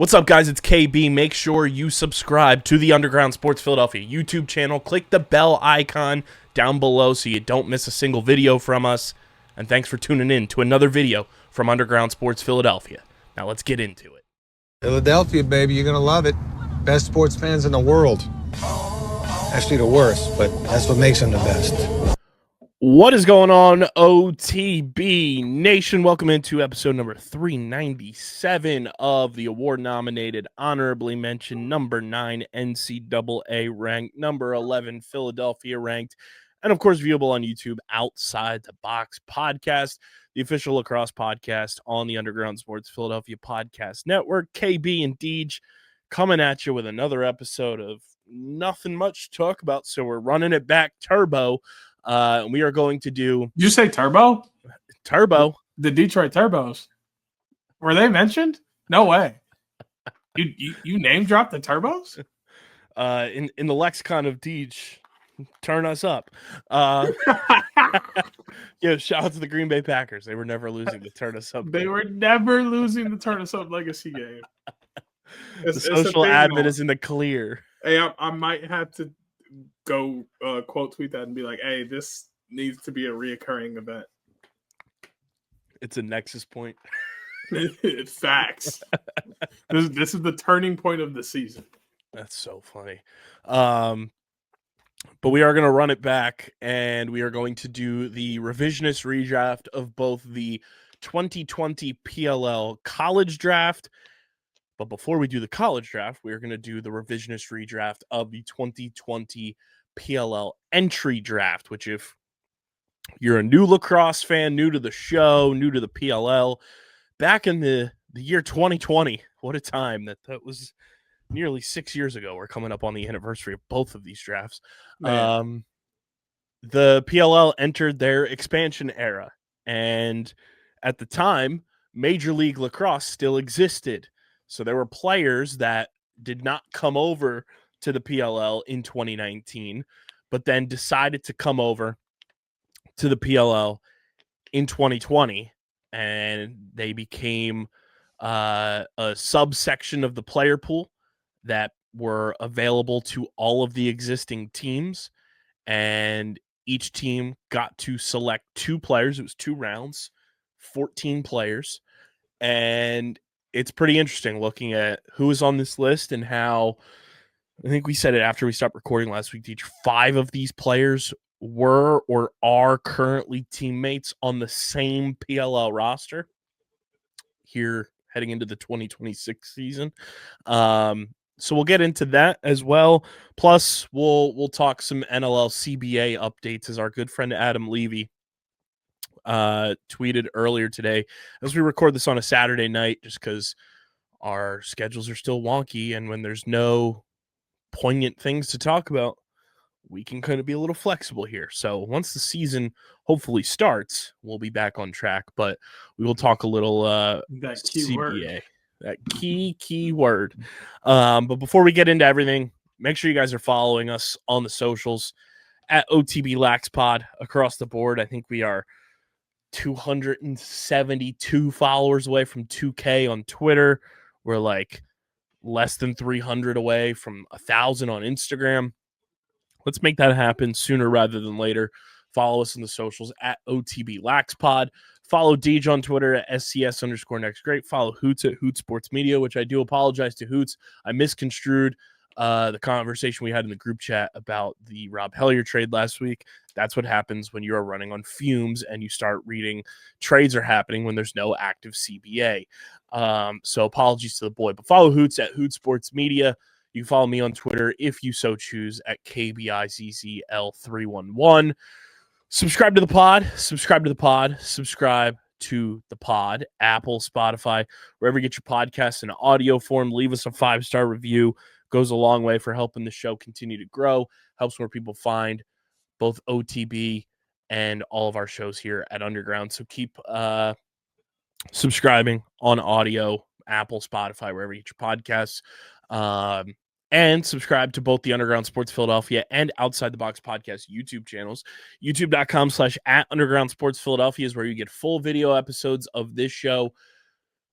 What's up, guys? It's KB. Make sure you subscribe to the Underground Sports Philadelphia YouTube channel. Click the bell icon down below so you don't miss a single video from us. And thanks for tuning in to another video from Underground Sports Philadelphia. Now let's get into it. Philadelphia, baby, you're going to love it. Best sports fans in the world. Actually, the worst, but that's what makes them the best. What is going on, OTB Nation? Welcome into episode number 397 of the award-nominated, honorably mentioned, number 9 NCAA ranked, number 11 Philadelphia ranked, and of course viewable on YouTube, Outside the Box podcast, the official lacrosse podcast on the Underground Sports Philadelphia podcast network. KB and Deej coming at you with another episode of nothing much to talk about, so we're running it back turbo. We are going to do... Did you say Turbo? Turbo. The Detroit Turbos. Were they mentioned? No way. You name dropped the Turbos? In the lexicon of Deej, turn us up. Yeah, shout out to the Green Bay Packers. They were never losing the turn us up. They were never losing the turn us up legacy game. The social admin is in the clear. Hey, I might have to go quote tweet that and be like, hey, this needs to be a reoccurring event. It's a nexus point. It's facts. This is the turning point of the season. That's so funny. But we are going to run it back, and we are going to do the revisionist redraft of both the 2020 PLL college draft. But before we do the college draft, we are going to do the revisionist redraft of the 2020 PLL entry draft, which if you're a new lacrosse fan, new to the show, new to the PLL, back in the year 2020, what a time. That was nearly 6 years ago. We're coming up on the anniversary of both of these drafts. The PLL entered their expansion era, and at the time, Major League Lacrosse still existed. So there were players that did not come over to the PLL in 2019, but then decided to come over to the PLL in 2020, and they became a subsection of the player pool that were available to all of the existing teams, and each team got to select 2 players. It was 2 rounds, 14 players, and it's pretty interesting looking at who is on this list and how, I think we said it after we stopped recording last week, 5 of these players were or are currently teammates on the same PLL roster here heading into the 2026 season. So we'll get into that as well. Plus, we'll talk some NLL CBA updates as our good friend Adam Levy tweeted earlier today as we record this on a Saturday night, just because our schedules are still wonky, and when there's no poignant things to talk about, we can kind of be a little flexible here. So once the season hopefully starts, we'll be back on track, but we will talk a little that key CBA, word. that key word. But before we get into everything, make sure you guys are following us on the socials at OTB Lax Pod across the board. I think we are 272 followers away from 2K on Twitter. We're like less than 300 away from 1,000 on Instagram. Let's make that happen sooner rather than later. Follow us on the socials at OTB LaxPod. Follow Deej on Twitter at SCS_NextGreat. Follow Hoots at Hoot Sports Media, which I do apologize to Hoots. I misconstrued the conversation we had in the group chat about the Rob Hellier trade last week. That's what happens when you are running on fumes and you start reading trades are happening when there's no active CBA. So apologies to the boy, but follow Hoots at Hoot Sports Media. You can follow me on Twitter if you so choose at KBIZZL311. Subscribe to the pod, Apple, Spotify, wherever you get your podcasts in audio form. Leave us a 5-star review. Goes a long way for helping the show continue to grow, helps more people find both OTB and all of our shows here at Underground. So keep subscribing on audio, Apple, Spotify, wherever you get your podcasts. And subscribe to both the Underground Sports Philadelphia and Outside the Box podcast YouTube channels. YouTube.com/@Underground Sports Philadelphia is where you get full video episodes of this show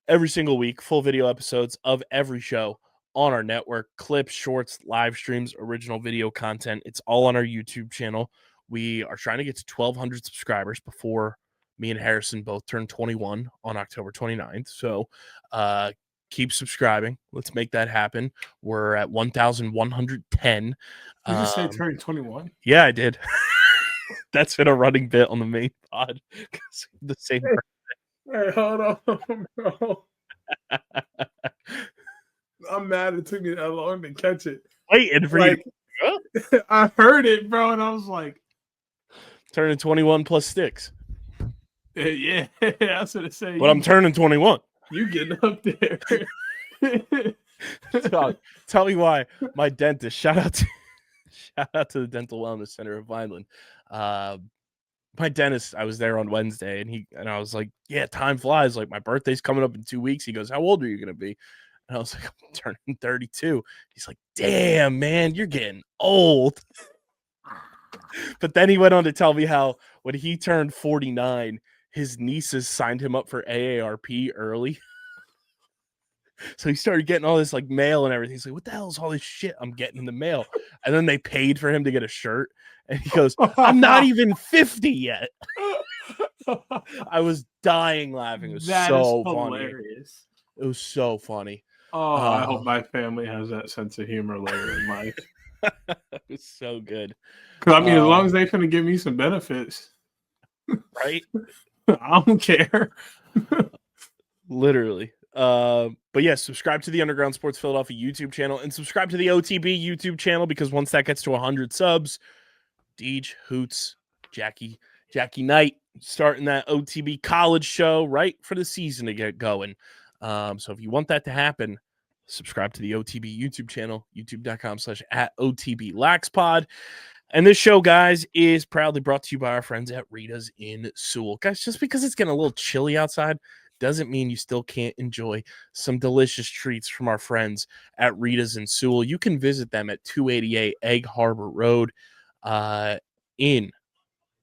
every single week, full video episodes of every show on our network, clips, shorts, live streams, original video content. It's all on our YouTube channel. We are trying to get to 1,200 subscribers before me and Harrison both turn 21 on October 29th. So keep subscribing. Let's make that happen. We're at 1,110. You just say turning 21? Yeah, I did. That's been a running bit on the main pod. The same. Hey, hold on, bro. I'm mad it took me that long to catch it. Waiting for you. I heard it, bro, and I was like, turning 21 plus sticks. Yeah, that's what it say. But I'm turning 21. You getting up there. Tell me why my dentist, shout out to the Dental Wellness Center of Vineland. My dentist, I was there on Wednesday, and I was like, yeah, time flies. Like, my birthday's coming up in 2 weeks. He goes, how old are you going to be? And I was like, I'm turning 32. He's like, damn, man, you're getting old. But then he went on to tell me how when he turned 49, his nieces signed him up for AARP early. So he started getting all this like mail and everything. He's like, what the hell is all this shit I'm getting in the mail? And then they paid for him to get a shirt. And he goes, I'm not even 50 yet. I was dying laughing. It was so funny. Hilarious. It was so funny. Oh, I hope my family has that sense of humor later in life. It was so good. Because I mean, as long as they're going to give me some benefits, right? I don't care. Literally. But yeah, subscribe to the Underground Sports Philadelphia YouTube channel and subscribe to the OTB YouTube channel, because once that gets to 100 subs, Deej, Hoots, Jackie Knight starting that OTB college show right for the season to get going. So if you want that to happen, subscribe to the OTB YouTube channel, youtube.com/@OTBLaxPod. And this show, guys, is proudly brought to you by our friends at Rita's in Sewell. Guys, just because it's getting a little chilly outside doesn't mean you still can't enjoy some delicious treats from our friends at Rita's in Sewell. You can visit them at 288 Egg Harbor Road in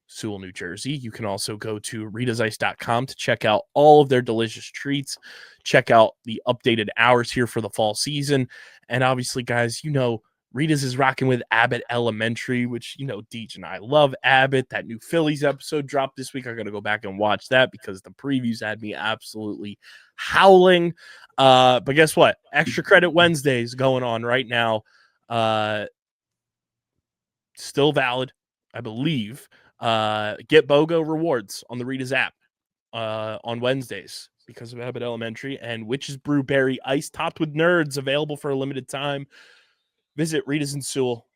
Sewell, New Jersey. You can also go to ritazice.com to check out all of their delicious treats. Check out the updated hours here for the fall season. And obviously, guys, you know, Rita's is rocking with Abbott Elementary, which, you know, Deej and I love Abbott. That new Phillies episode dropped this week. I got to go back and watch that because the previews had me absolutely howling. But guess what? Extra Credit Wednesdays going on right now. Still valid, I believe. Get BOGO rewards on the Rita's app on Wednesdays because of Abbott Elementary, and Witch's Brew Berry Ice topped with nerds available for a limited time. Visit Rita's in Sewell,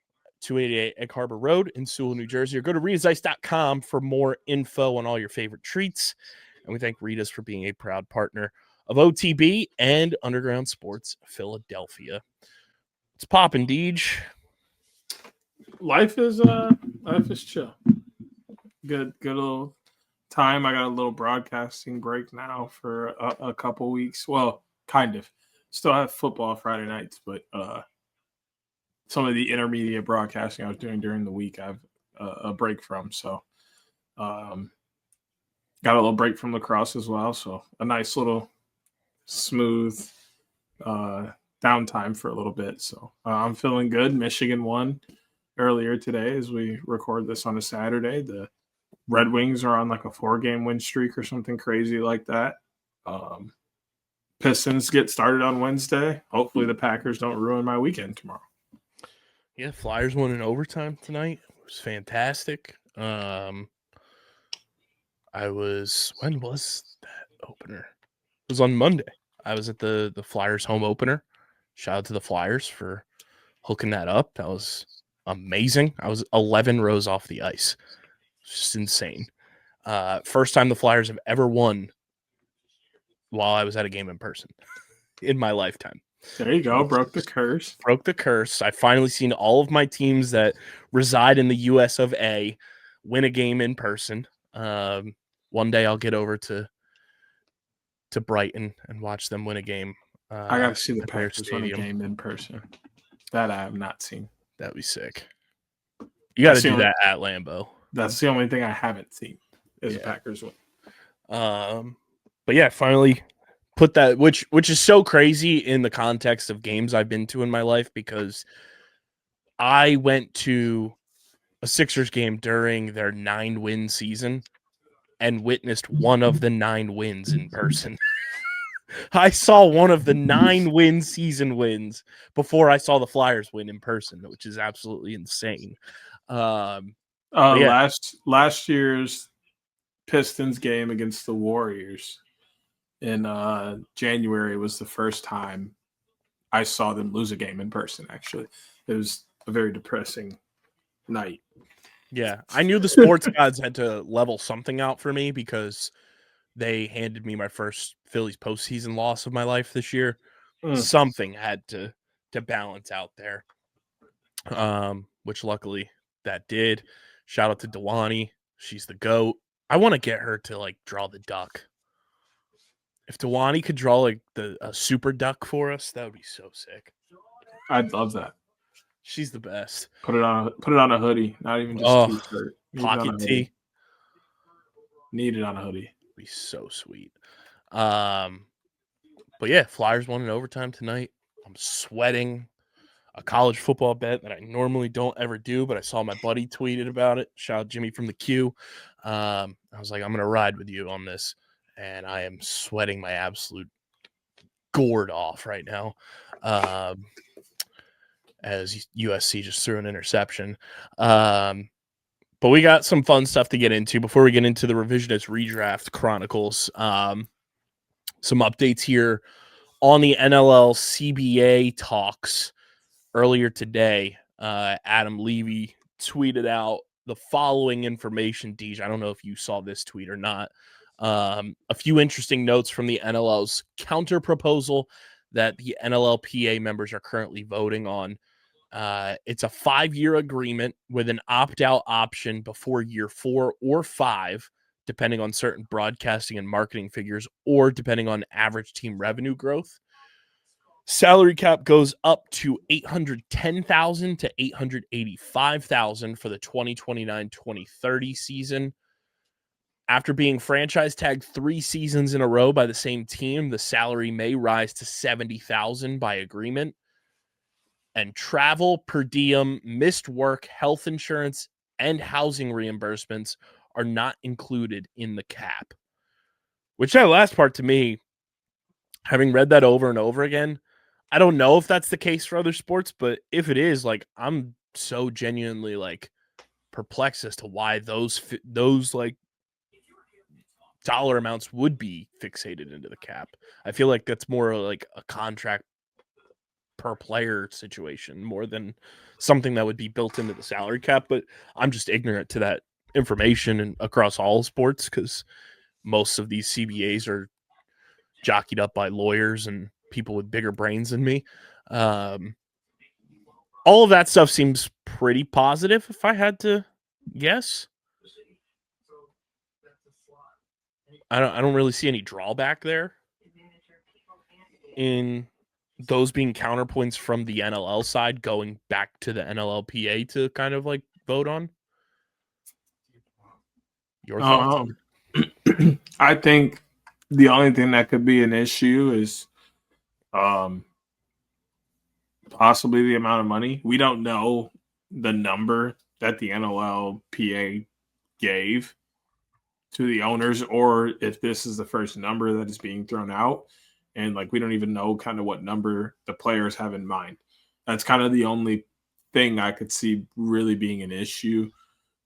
288 Egg Harbor Road in Sewell, New Jersey, or go to ritazice.com for more info on all your favorite treats. And we thank Rita's for being a proud partner of OTB and Underground Sports Philadelphia. It's poppin', Deej. Life is chill. Good little time. I got a little broadcasting break now for a couple weeks. Well, kind of. Still have football Friday nights, but some of the intermediate broadcasting I was doing during the week, I have a break from. So got a little break from Lacrosse as well. So a nice little smooth downtime for a little bit. So I'm feeling good. Michigan won earlier today as we record this on a Saturday. The Red Wings are on like a 4-game win streak or something crazy like that. Pistons get started on Wednesday. Hopefully the Packers don't ruin my weekend tomorrow. Yeah, Flyers won in overtime tonight. It was fantastic. When was that opener? It was on Monday. I was at the Flyers home opener. Shout out to the Flyers for hooking that up. That was amazing. I was 11 rows off the ice. Just insane. First time the Flyers have ever won while I was at a game in person in my lifetime. There you go. Broke the curse. Broke the curse. I finally seen all of my teams that reside in the US of A win a game in person. One day I'll get over to Brighton and watch them win a game. I got to see the Packers win a game in person. That I have not seen. That'd be sick. You got to do that at Lambeau. That's the only thing I haven't seen is the Packers win. But yeah, finally put that, which is so crazy in the context of games I've been to in my life, because I went to a Sixers game during their 9-win season and witnessed one of the 9 wins in person. I saw one of the 9-win season wins before I saw the Flyers win in person, which is absolutely insane. Yeah. Last year's Pistons game against the Warriors in January was the first time I saw them lose a game in person. Actually, it was a very depressing night. Yeah, I knew the sports gods had to level something out for me, because they handed me my first Phillies postseason loss of my life this year. Something had to balance out there, which luckily that did. Shout out to Dewani. She's the GOAT. I want to get her to like draw the duck. If Dewani could draw like a super duck for us, that would be so sick. I'd love that. She's the best. Put it on a hoodie, not even just a t-shirt. Pocket tee. Need it on a hoodie. Be so sweet. But yeah, Flyers won in overtime tonight. I'm sweating. A college football bet that I normally don't ever do, but I saw my buddy tweeted about it. Shout out Jimmy from the Q. I was like, I'm gonna ride with you on this, and I am sweating my absolute gourd off right now. As USC just threw an interception. But we got some fun stuff to get into before we get into the Revisionist Redraft Chronicles. Some updates here on the NLL CBA talks. Earlier today, Adam Levy tweeted out the following information. Deej, I don't know if you saw this tweet or not. A few interesting notes from the NLL's counter proposal that the NLLPA members are currently voting on. It's a 5-year agreement with an opt-out option before year 4 or 5, depending on certain broadcasting and marketing figures, or depending on average team revenue growth. Salary cap goes up to $810,000 to $885,000 for the 2029-2030 season. After being franchise tagged 3 seasons in a row by the same team, the salary may rise to $70,000 by agreement. And travel, per diem, missed work, health insurance, and housing reimbursements are not included in the cap. Which, that last part, to me, having read that over and over again, I don't know if that's the case for other sports, but if it is, like, I'm so genuinely like perplexed as to why those like dollar amounts would be fixated into the cap. I feel like that's more like a contract per player situation more than something that would be built into the salary cap. But I'm just ignorant to that information and across all sports, because most of these CBAs are jockeyed up by lawyers and people with bigger brains than me. All of that stuff seems pretty positive, if I had to guess. I don't really see any drawback there in those being counterpoints from the NLL side going back to the NLLPA to kind of like vote on. Your thoughts? I think the only thing that could be an issue is possibly the amount of money. We don't know the number that the NLLPA gave to the owners, or if this is the first number that is being thrown out. And like, we don't even know kind of what number the players have in mind. That's kind of the only thing I could see really being an issue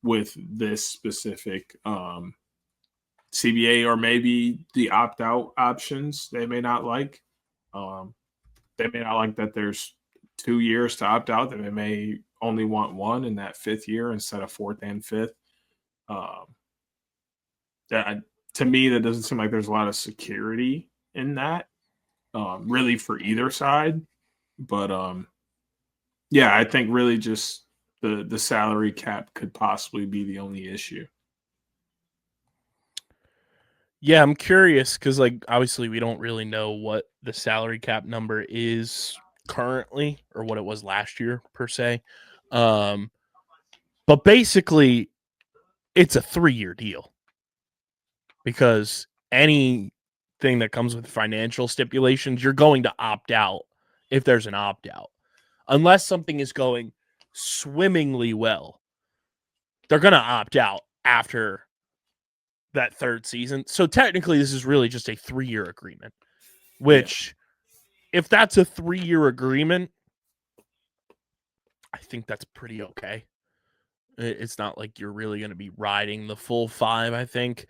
with this specific CBA, or maybe the opt-out options they may not like. They may not like that there's 2 years to opt out. They may only want one in that 5th year instead of 4th and 5th. To me, that doesn't seem like there's a lot of security in that, really, for either side. But yeah, I think really just the salary cap could possibly be the only issue. Yeah, I'm curious because, like, obviously we don't really know what the salary cap number is currently or what it was last year per se. But basically, it's a 3-year deal because anything thing that comes with financial stipulations. You're going to opt out if there's an opt-out. Unless something is going swimmingly well, they're going to opt out after that third season. So technically, this is really just a 3-year agreement, which if that's a 3-year agreement, I think that's pretty okay. It's not like you're really going to be riding the full 5, I think.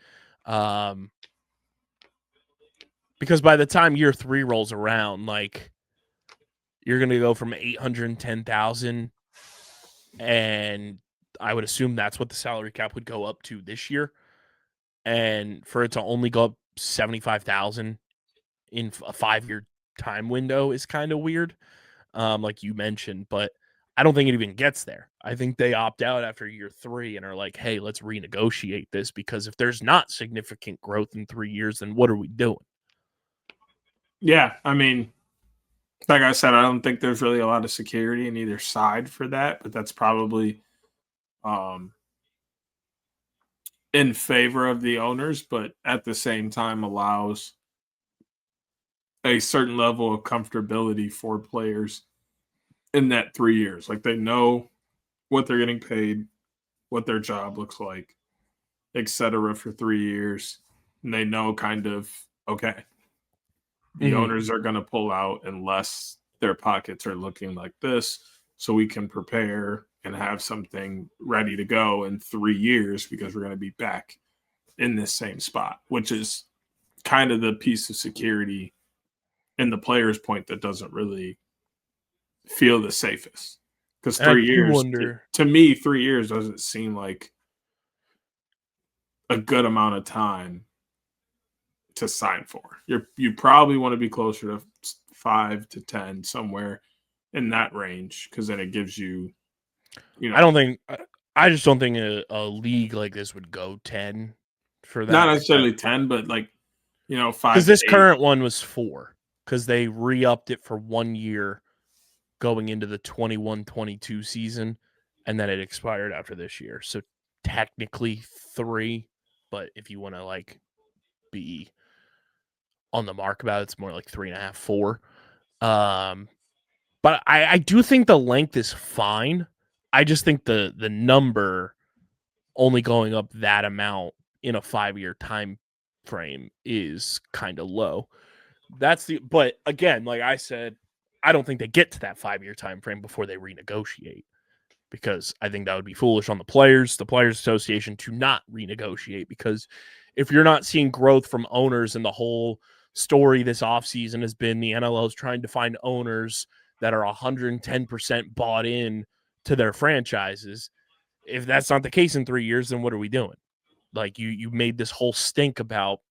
Because by the time year 3 rolls around, like, you're going to go from 810,000, and I would assume that's what the salary cap would go up to this year. And for it to only go up 75,000 in a 5-year time window is kind of weird, like you mentioned, but I don't think it even gets there. I think they opt out after year 3 and are like, hey, let's renegotiate this, because if there's not significant growth in 3 years, then what are we doing? Yeah, I mean, like I said, I don't think there's really a lot of security in either side for that, but that's probably in favor of the owners, but at the same time allows a certain level of comfortability for players in that 3 years. Like, they know what they're getting paid, what their job looks like, etc. for 3 years. And they know kind of, okay, the owners are going to pull out unless their pockets are looking like this, so we can prepare and have something ready to go in 3 years, because we're going to be back in this same spot, which is kind of the piece of security in the player's point that doesn't really feel the safest. Because 3 years, to me, 3 years doesn't seem like a good amount of time to sign for. You probably want to be closer to 5 to 10, somewhere in that range, because then it gives you, I just don't think a league like this would go 10 for that. Not necessarily 10, but 5. Because this current one was 4, because they re-upped it for 1 year going into the 21-22 season, and then it expired after this year. So technically 3, but if you want to be on the mark about it, it's more like 3.5, 4. But I do think the length is fine. I just think the number only going up that amount in a 5-year time frame is kind of low. But again, like I said, I don't think they get to that 5-year time frame before they renegotiate, because I think that would be foolish on the Players Association to not renegotiate, because if you're not seeing growth from owners, and the whole story this offseason has been the NLL is trying to find owners that are 110% bought in to their franchises. If that's not the case in 3 years, then what are we doing? Like, you made this whole stink about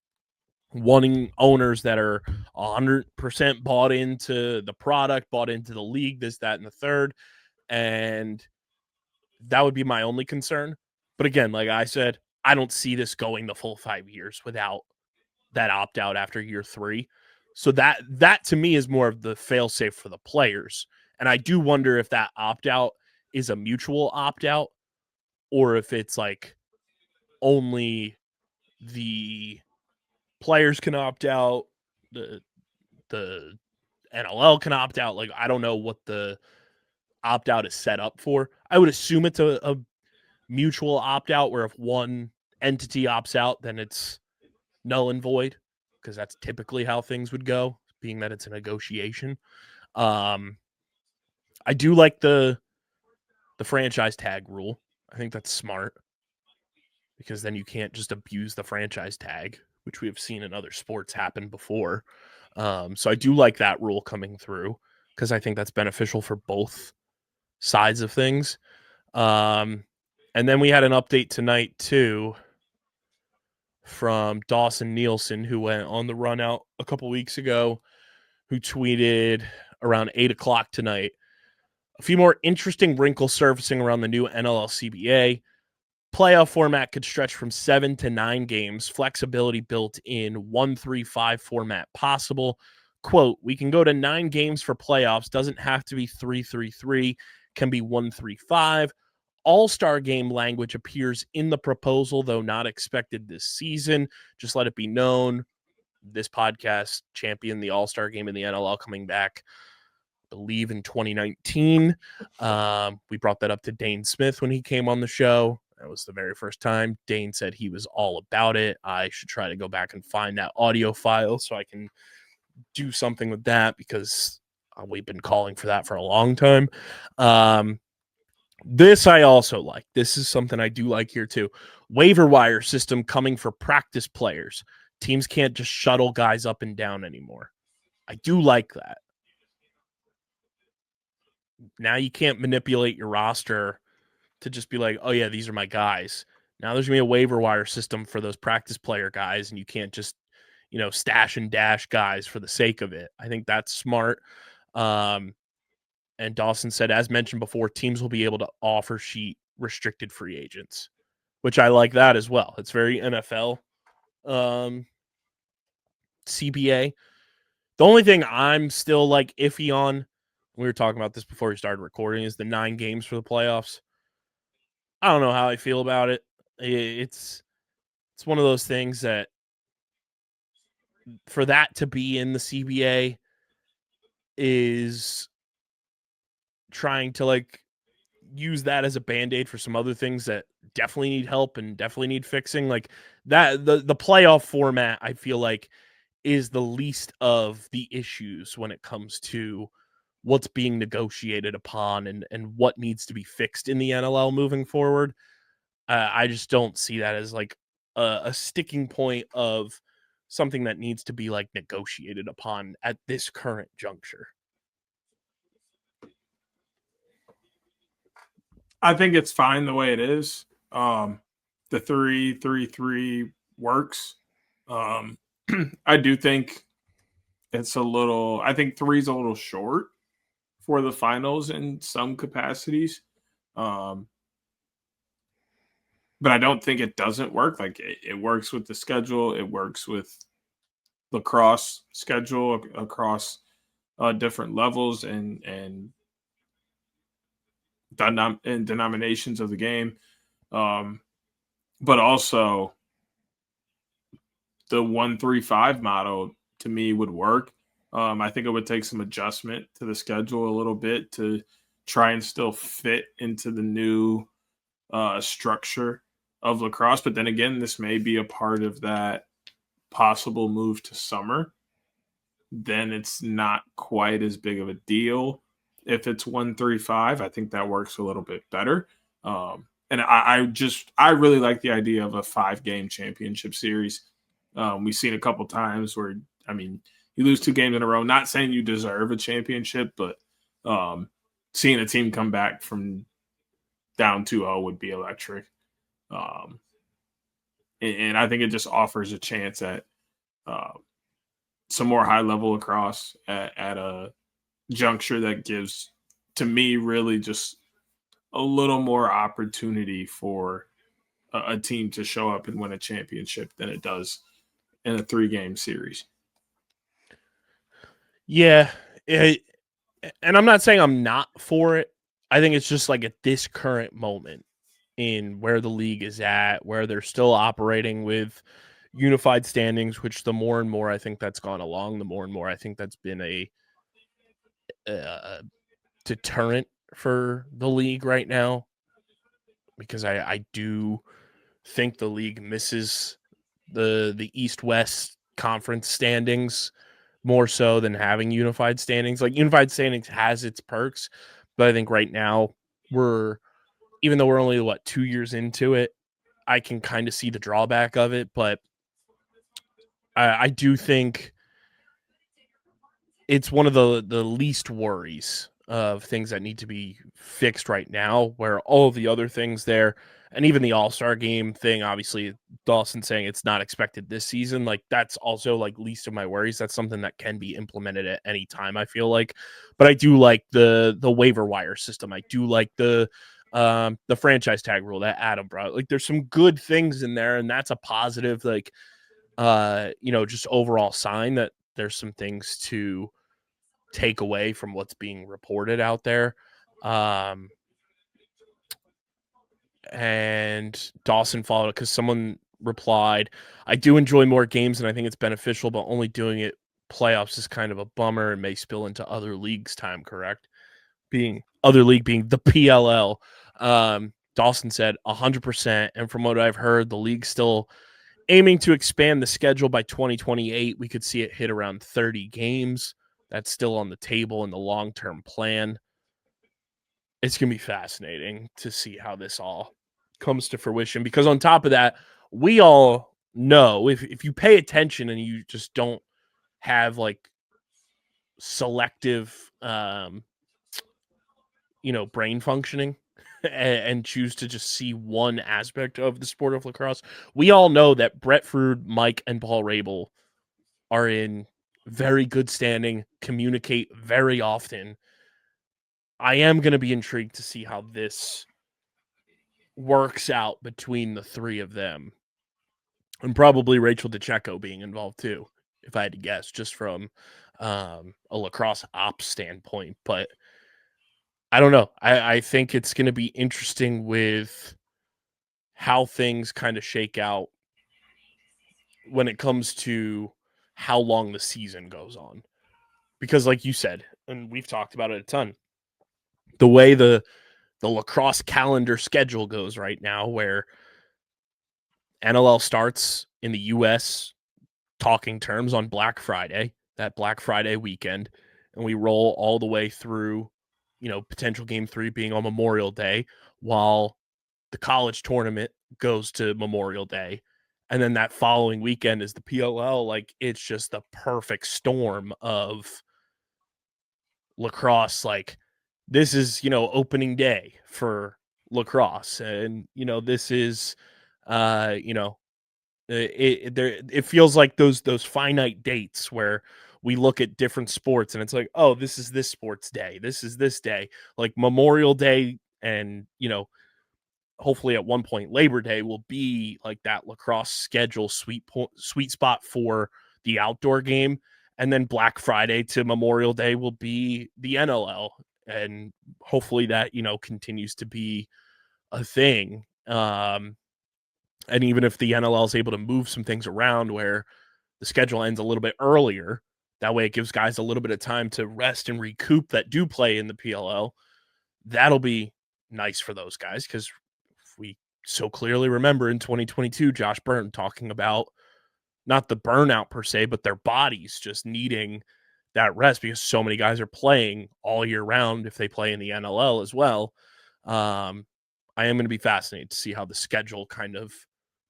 wanting owners that are 100% bought into the product, bought into the league, this, that, and the third. And that would be my only concern. But again, like I said, I don't see this going the full 5 years without that opt-out after year 3. So that to me is more of the fail-safe for the players. And I do wonder if that opt-out is a mutual opt-out, or if it's like only the players can opt out, the NLL can opt out. Like, I don't know what the opt-out is set up for. I would assume it's a mutual opt-out, where if one entity opts out, then it's null and void, because that's typically how things would go, being that it's a negotiation. I do like the franchise tag rule. I think that's smart, because then you can't just abuse the franchise tag, which we have seen in other sports happen before. So I do like that rule coming through, because I think that's beneficial for both sides of things. And then we had an update tonight too from Dawson Nielsen, who went on the run out a couple weeks ago, who tweeted around 8 o'clock tonight, a few more interesting wrinkles surfacing around the new NLL CBA. Playoff format could stretch from 7 to 9 games. Flexibility built in 1-3-5 format possible. Quote, we can go to 9 games for playoffs. Doesn't have to be 3-3-3. Can be 1-3-5. All-star game language appears in the proposal, though not expected this season. Just let it be known, this podcast championed the All-Star game in the NLL coming back, I believe, in 2019. We brought that up to Dane Smith when he came on the show. That was the very first time. Dane said he was all about it. I should try to go back and find that audio file so I can do something with that, because we've been calling for that for a long time. This I also like. This is something I do like here too. Waiver wire system coming for practice players. Teams can't just shuttle guys up and down anymore. I do like that. Now you can't manipulate your roster to just be like, oh yeah, these are my guys. Now there's going to be a waiver wire system for those practice player guys, and you can't just, stash and dash guys for the sake of it. I think that's smart. And Dawson said, as mentioned before, teams will be able to offer sheet restricted free agents, which I like that as well. It's very NFL CBA. The only thing I'm still like iffy on, we were talking about this before we started recording, is the 9 games for the playoffs. I don't know how I feel about it. It's one of those things that for that to be in the CBA is trying to use that as a band-aid for some other things that definitely need help and definitely need fixing. Like that, the playoff format, I feel like, is the least of the issues when it comes to what's being negotiated upon and what needs to be fixed in the NLL moving forward. I just don't see that as a sticking point of something that needs to be negotiated upon at this current juncture. I think it's fine the way it is. The 3-3-3 works. I do think it's I think 3 is a little short for the finals in some capacities. But I don't think it doesn't work. It works with the schedule. It works with Lacrosse schedule across different levels and denominations of the game. But also the 1-3-5 model to me would work. I think it would take some adjustment to the schedule a little bit to try and still fit into the new structure of lacrosse. But then again, this may be a part of that possible move to summer. Then it's not quite as big of a deal. If it's 1-3-5, I think that works a little bit better. And I really like the idea of a 5-game championship series. We've seen a couple times where, you lose 2 games in a row. Not saying you deserve a championship, but seeing a team come back from down 2-0 would be electric. And I think it just offers a chance at some more high-level lacrosse at a juncture that gives, to me, really just a little more opportunity for a team to show up and win a championship than it does in a 3-game series. Yeah. And I'm not saying I'm not for it. I think it's just at this current moment in where the league is at, where they're still operating with unified standings, which the more and more I think that's gone along, the more and more I think that's been a deterrent for the league right now, because I do think the league misses the East-West conference standings more so than having unified standings. Unified standings has its perks, but I think right now even though we're only 2 years into it, I can kind of see the drawback of it. But I do think it's one of the least worries of things that need to be fixed right now, where all of the other things there, and even the All-Star game thing, obviously Dawson saying it's not expected this season, that's also least of my worries. That's something that can be implemented at any time, I feel like. But I do like the waiver wire system. I do like the franchise tag rule that Adam brought. There's some good things in there, and that's a positive, just overall sign that there's some things to take away from what's being reported out there. And Dawson followed it because someone replied, I do enjoy more games and I think it's beneficial, but only doing it playoffs is kind of a bummer and may spill into other leagues time, correct? Other league being the PLL. Dawson said 100%. And from what I've heard, the league's still aiming to expand the schedule by 2028. We could see it hit around 30 games. That's still on the table in the long-term plan. It's going to be fascinating to see how this all comes to fruition, because on top of that, we all know if you pay attention and you just don't have like selective brain functioning and choose to just see one aspect of the sport of lacrosse, we all know that Brett Frood, Mike, and Paul Rabel are in very good standing, communicate very often. I am going to be intrigued to see how this works out between the three of them, and probably Rachel DeCecco being involved too, if I had to guess, just from a lacrosse ops standpoint. But I don't know. I think it's going to be interesting with how things kind of shake out when it comes to how long the season goes on. Because like you said, and we've talked about it a ton, the way the lacrosse calendar schedule goes right now, where NLL starts in the U.S. talking terms on Black Friday, that Black Friday weekend, and we roll all the way through, potential game 3 being on Memorial Day, while the college tournament goes to Memorial Day. And then that following weekend is the PLL. Like, it's just the perfect storm of lacrosse. Like, this is, opening day for lacrosse. And, this is, it feels like those finite dates where we look at different sports and it's like, oh, this is this sports day. This is this day, like Memorial Day. And, hopefully at one point Labor Day will be like that lacrosse schedule sweet spot for the outdoor game. And then Black Friday to Memorial Day will be the NLL. And hopefully that, continues to be a thing. And even if the NLL is able to move some things around where the schedule ends a little bit earlier, that way it gives guys a little bit of time to rest and recoup that do play in the PLL. That'll be nice for those guys, because we so clearly remember in 2022, Josh Byrne talking about not the burnout per se, but their bodies just needing that rest, because so many guys are playing all year round if they play in the NLL as well. I am going to be fascinated to see how the schedule kind of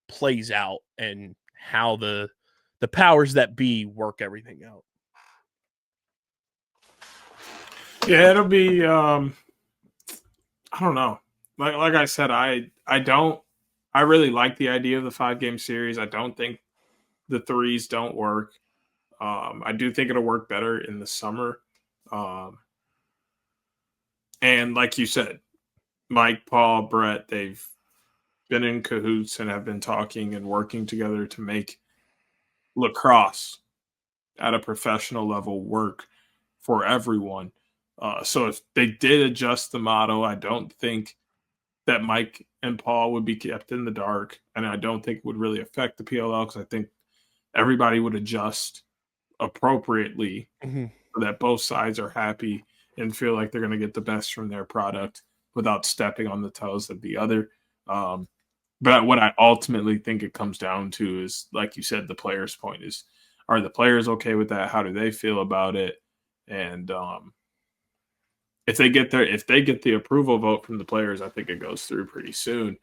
plays out and how the powers that be work everything out. Yeah, it'll be I don't know. Like I said, I really like the idea of the 5-game series. I don't think the threes don't work. I do think it'll work better in the summer. And like you said, Mike, Paul, Brett, they've been in cahoots and have been talking and working together to make lacrosse at a professional level work for everyone. So if they did adjust the motto, I don't think that Mike and Paul would be kept in the dark, and I don't think it would really affect the PLL, because I think everybody would adjust appropriately so that both sides are happy and feel like they're going to get the best from their product without stepping on the toes of the other. But what I ultimately think it comes down to is, like you said, the players' point is, are the players okay with that? How do they feel about it? And if they get the approval vote from the players, I think it goes through pretty soon.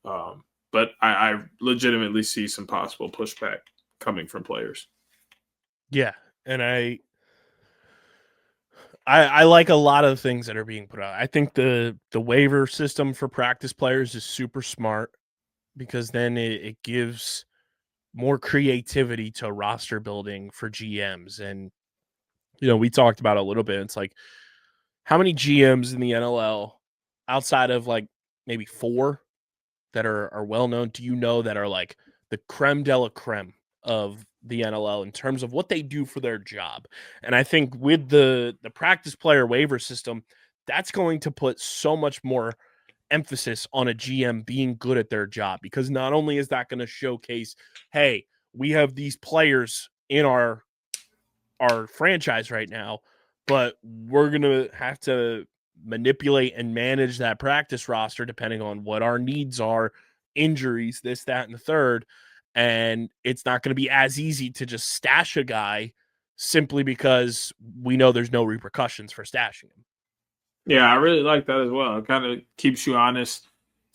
But I legitimately see some possible pushback coming from players. Yeah, and I like a lot of things that are being put out. I think the waiver system for practice players is super smart, because then it gives more creativity to roster building for GMs. And, we talked about it a little bit. It's like, how many GMs in the NLL, outside of like maybe 4 that are well-known, do you know that are like the creme de la creme of the NLL in terms of what they do for their job? And I think with the practice player waiver system, that's going to put so much more emphasis on a GM being good at their job, because not only is that going to showcase, hey, we have these players in our franchise right now, but we're going to have to manipulate and manage that practice roster depending on what our needs are, injuries, this, that, and the third. And it's not going to be as easy to just stash a guy simply because we know there's no repercussions for stashing him. Yeah, I really like that as well. It kind of keeps you honest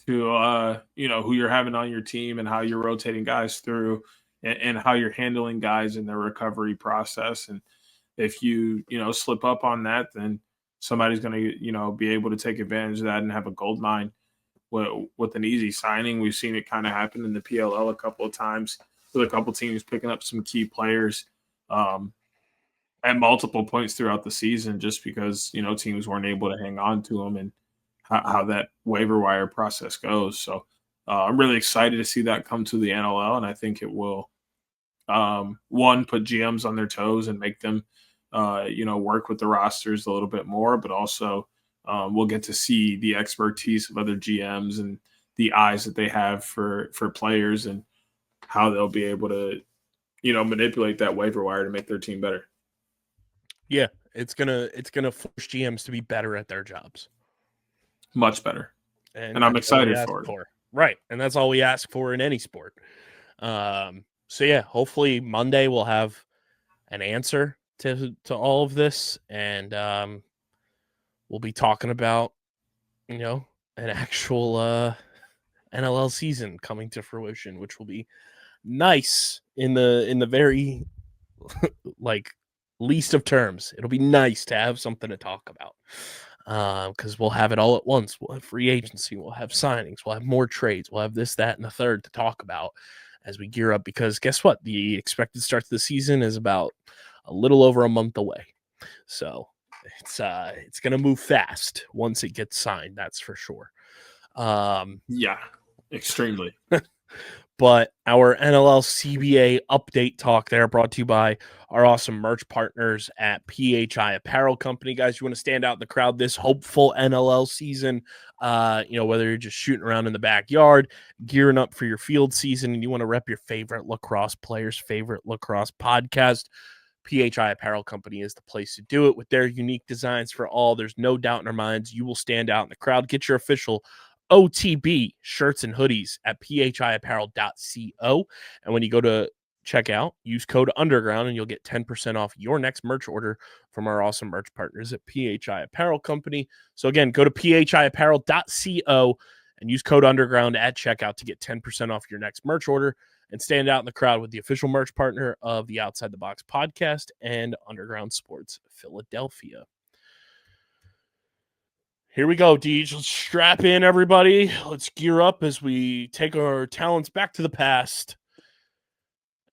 to who you're having on your team and how you're rotating guys through, and how you're handling guys in their recovery process. And if you slip up on that, then somebody's going to be able to take advantage of that and have a gold mine with an easy signing. We've seen it kind of happen in the PLL a couple of times with a couple teams picking up some key players at multiple points throughout the season, just because teams weren't able to hang on to them, and how that waiver wire process goes. So I'm really excited to see that come to the NLL, and I think it will one, put GMs on their toes and make them work with the rosters a little bit more, but also we'll get to see the expertise of other GMs and the eyes that they have for players, and how they'll be able to manipulate that waiver wire to make their team better. Yeah, it's gonna force GMs to be better at their jobs, much better, and I'm excited for it. Right, and that's all we ask for in any sport. So yeah, hopefully Monday we'll have an answer to all of this, and we'll be talking about an actual NLL season coming to fruition, which will be nice in the very least of terms. It'll be nice to have something to talk about, because we'll have it all at once. We'll have free agency, we'll have signings, we'll have more trades, we'll have this, that, and the third to talk about as we gear up, because guess what? The expected start to the season is about a little over a month away. So it's going to move fast once it gets signed. That's for sure. Yeah, extremely. But our NLL CBA update talk there brought to you by our awesome merch partners at PHI Apparel Company. Guys, you want to stand out in the crowd this hopeful NLL season, whether you're just shooting around in the backyard, gearing up for your field season, and you want to rep your favorite lacrosse players' favorite lacrosse podcast, PHI Apparel Company is the place to do it. With their unique designs for all, there's no doubt in our minds you will stand out in the crowd. Get your official OTB shirts and hoodies at phiapparel.co. And when you go to check out, use code underground and you'll get 10% off your next merch order from our awesome merch partners at PHI Apparel Company. So again, go to phiapparel.co and use code underground at checkout to get 10% off your next merch order, and stand out in the crowd with the official merch partner of the Outside the Box podcast and Underground Sports Philadelphia. Here we go, Deej. Let's strap in, everybody. Let's gear up as we take our talents back to the past.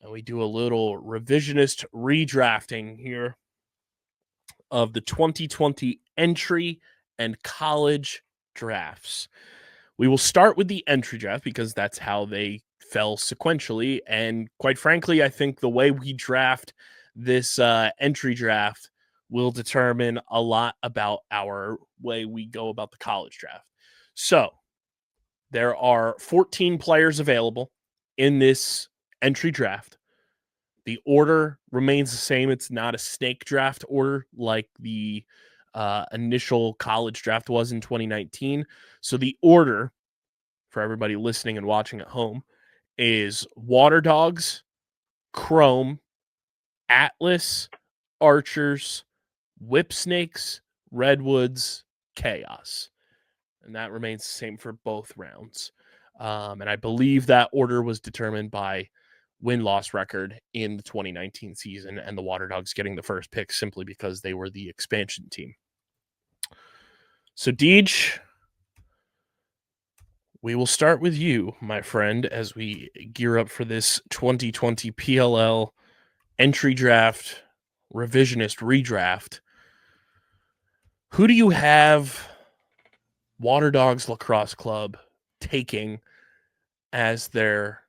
And we do a little revisionist redrafting here of the 2020 entry and college drafts. We will start with the entry draft because that's how they fell sequentially. And quite frankly, I think the way we draft this entry draft will determine a lot about our way we go about the college draft. So there are 14 players available in this entry draft. The order remains the same. It's not a snake draft order like the initial college draft was in 2019. So the order, for everybody listening and watching at home, is Water Dogs, Chrome, Atlas, Archers, Whip Snakes, Redwoods, Chaos. And that remains the same for both rounds. And I believe that order was determined by win-loss record in the 2019 season, and the Water Dogs getting the first pick simply because they were the expansion team. So, Deej, we will start with you, my friend, as we gear up for this 2020 PLL entry draft, revisionist redraft. Who do you have Water Dogs Lacrosse Club taking as their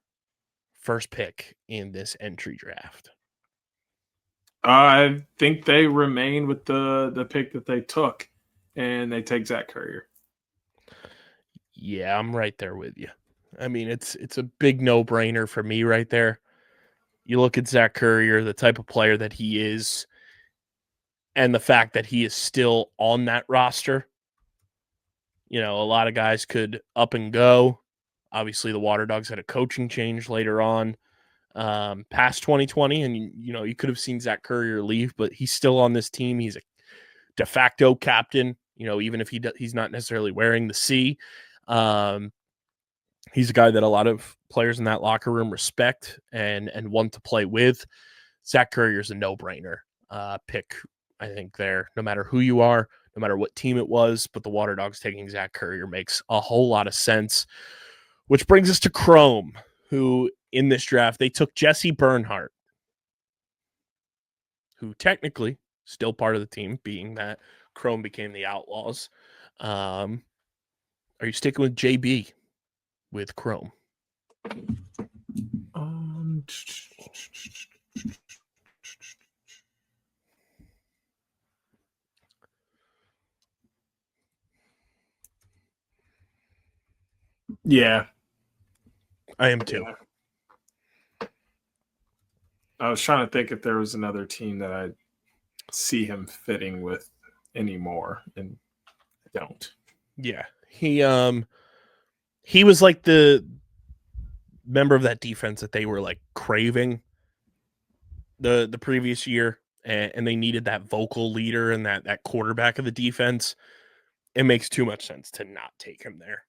first pick in this entry draft? I think they remain with the pick that they took, and they take Zach Currier. Yeah, I'm right there with you. I mean, it's a big no-brainer for me right there. You look at Zach Currier, the type of player that he is, and the fact that he is still on that roster. You know, a lot of guys could up and go. Obviously, the Water Dogs had a coaching change later on past 2020, and, you know, you could have seen Zach Currier leave, but he's still on this team. He's a de facto captain, you know, even if he's not necessarily wearing the C. He's a guy that a lot of players in that locker room respect and want to play with. Zach Currier's a no-brainer pick, I think, there, no matter who you are, no matter what team it was, but the Water Dogs taking Zach Currier makes a whole lot of sense, which brings us to Chrome, who in this draft, they took Jesse Bernhardt, who technically still part of the team, being that Chrome became the Outlaws. Are you sticking with JB with Chrome? Yeah, I am too. Yeah. I was trying to think if there was another team that I'd see him fitting with anymore, and I don't. Yeah. He was like the member of that defense that they were like craving the previous year, and they needed that vocal leader and that quarterback of the defense. It makes too much sense to not take him there.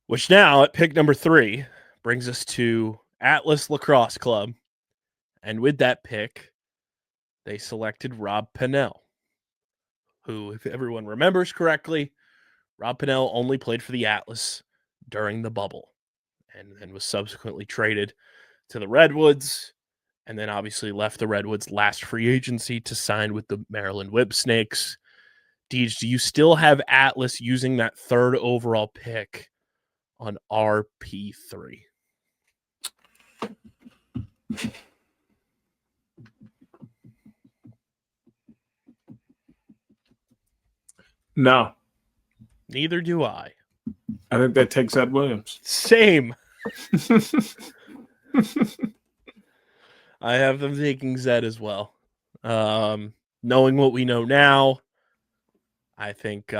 Which now at pick number 3 brings us to Atlas Lacrosse Club. And with that pick, they selected Rob Pennell, who, if everyone remembers correctly, Rob Pennell only played for the Atlas during the bubble and was subsequently traded to the Redwoods, and then obviously left the Redwoods last free agency to sign with the Maryland Whipsnakes. Deej, do you still have Atlas using that 3rd overall pick on RP3? No. Neither do I. I think that takes Ed Williams. Same. I have them taking Zed as well. Knowing what we know now, I think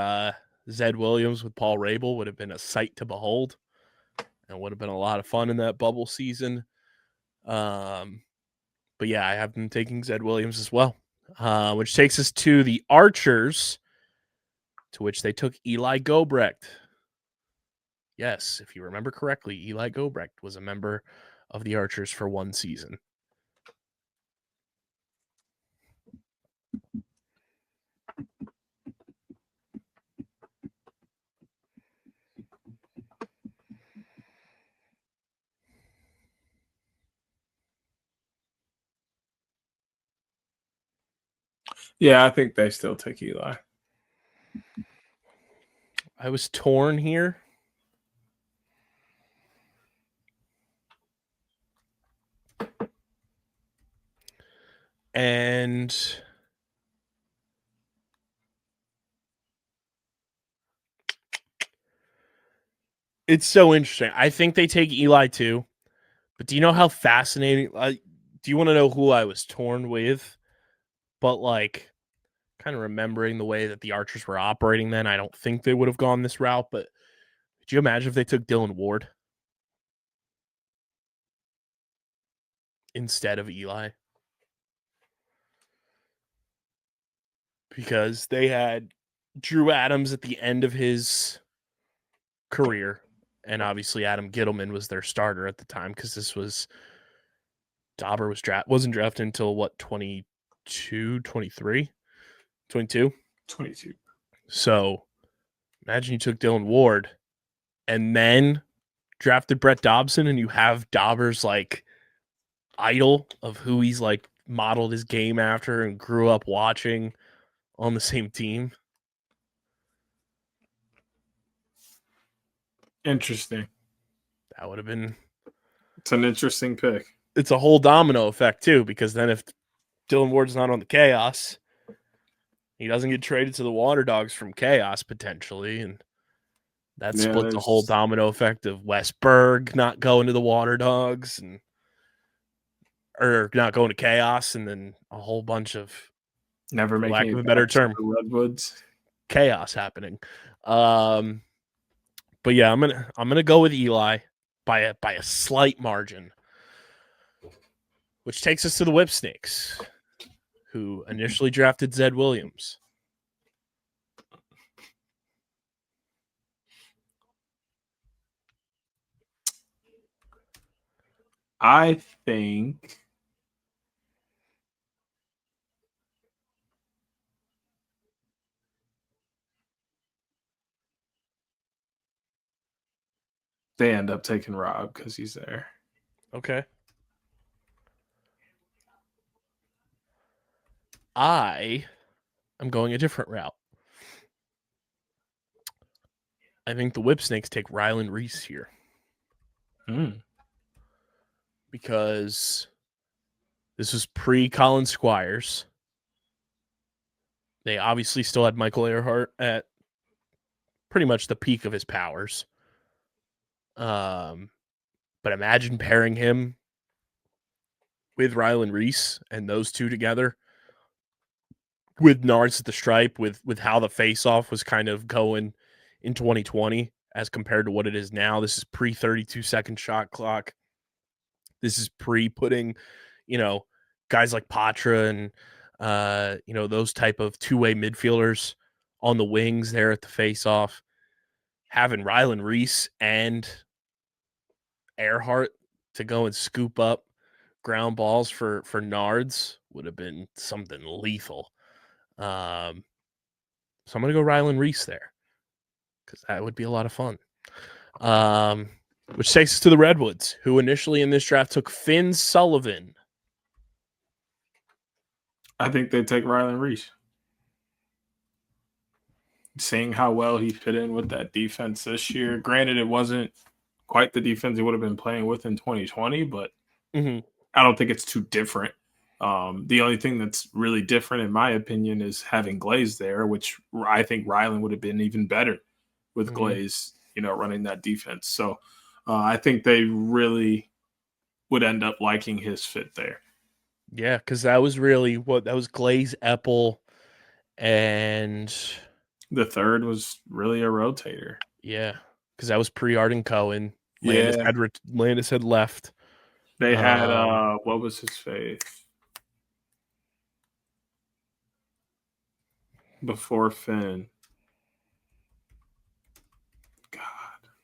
Zed Williams with Paul Rabel would have been a sight to behold and would have been a lot of fun in that bubble season. But yeah, I have them taking Zed Williams as well, which takes us to the Archers, to which they took Eli Gobrecht. Yes, if you remember correctly, Eli Gobrecht was a member of the Archers for 1 season. Yeah, I think they still take Eli. I was torn here. And it's so interesting. I think they take Eli too. But do you know how fascinating? Do you want to know who I was torn with? But like, kind of remembering the way that the Archers were operating then, I don't think they would have gone this route. But could you imagine if they took Dylan Ward instead of Eli? Because they had Drew Adams at the end of his career, and obviously Adam Gittleman was their starter at the time, because this was Dauber wasn't drafted until what, 22, 23, 22? 22. So imagine you took Dylan Ward and then drafted Brett Dobson, and you have Dauber's like idol of who he's like modeled his game after and grew up watching on the same team. Interesting. That would have been... It's an interesting pick. It's a whole domino effect too, because then if Dylan Ward's not on the Chaos, he doesn't get traded to the Water Dogs from Chaos potentially, and that Yeah, split the whole domino effect of Wes Berg not going to the Water Dogs or not going to Chaos, and then a whole bunch of, never for lack making of a it better back to term, the Redwoods. chaos happening. But yeah, I'm gonna go with Eli by a slight margin, which takes us to the Whipsnakes, who initially drafted Zed Williams. I think they end up taking Rob because he's there. Okay. I am going a different route. I think the Whipsnakes take Rylan Reese here because this was pre-Colin Squires. They obviously still had Michael Earhart at pretty much the peak of his powers. But imagine pairing him with Rylan Reese and those two together with Nards at the stripe, with how the face-off was kind of going in 2020 as compared to what it is now. This is pre-32-second shot clock. This is pre-putting, guys like Patra and, those type of two-way midfielders on the wings there at the face-off. Having Rylan Reese and Earhart to go and scoop up ground balls for Nards would have been something lethal. So I'm going to go Rylan Reese there because that would be a lot of fun. Which takes us to the Redwoods, who initially in this draft took Finn Sullivan. I think they take Rylan Reese. Seeing how well he fit in with that defense this year. Granted, it wasn't quite the defense he would have been playing with in 2020, but I don't think it's too different. The only thing that's really different, in my opinion, is having Glaze there, which I think Rylan would have been even better with Glaze, running that defense. So I think they really would end up liking his fit there. Yeah, because that was really that was Glaze, Epple, and the third was really a rotator. Yeah, because that was pre-Arden Cohen. Yeah. Landis had left. They had what was his face before Finn? God,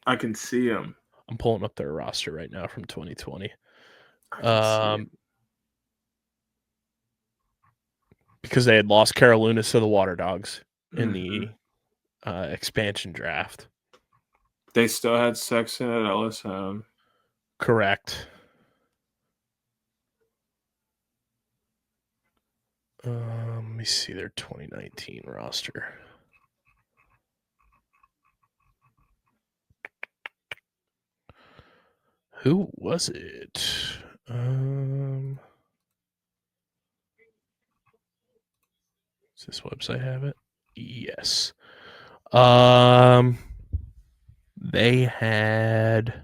I can see him. I'm pulling up their roster right now from 2020. Because they had lost Carolinus to the Water Dogs in the expansion draft. They still had Sexton at LSM. Correct. Let me see their 2019 roster. Who was it? Does this website have it? Yes. They had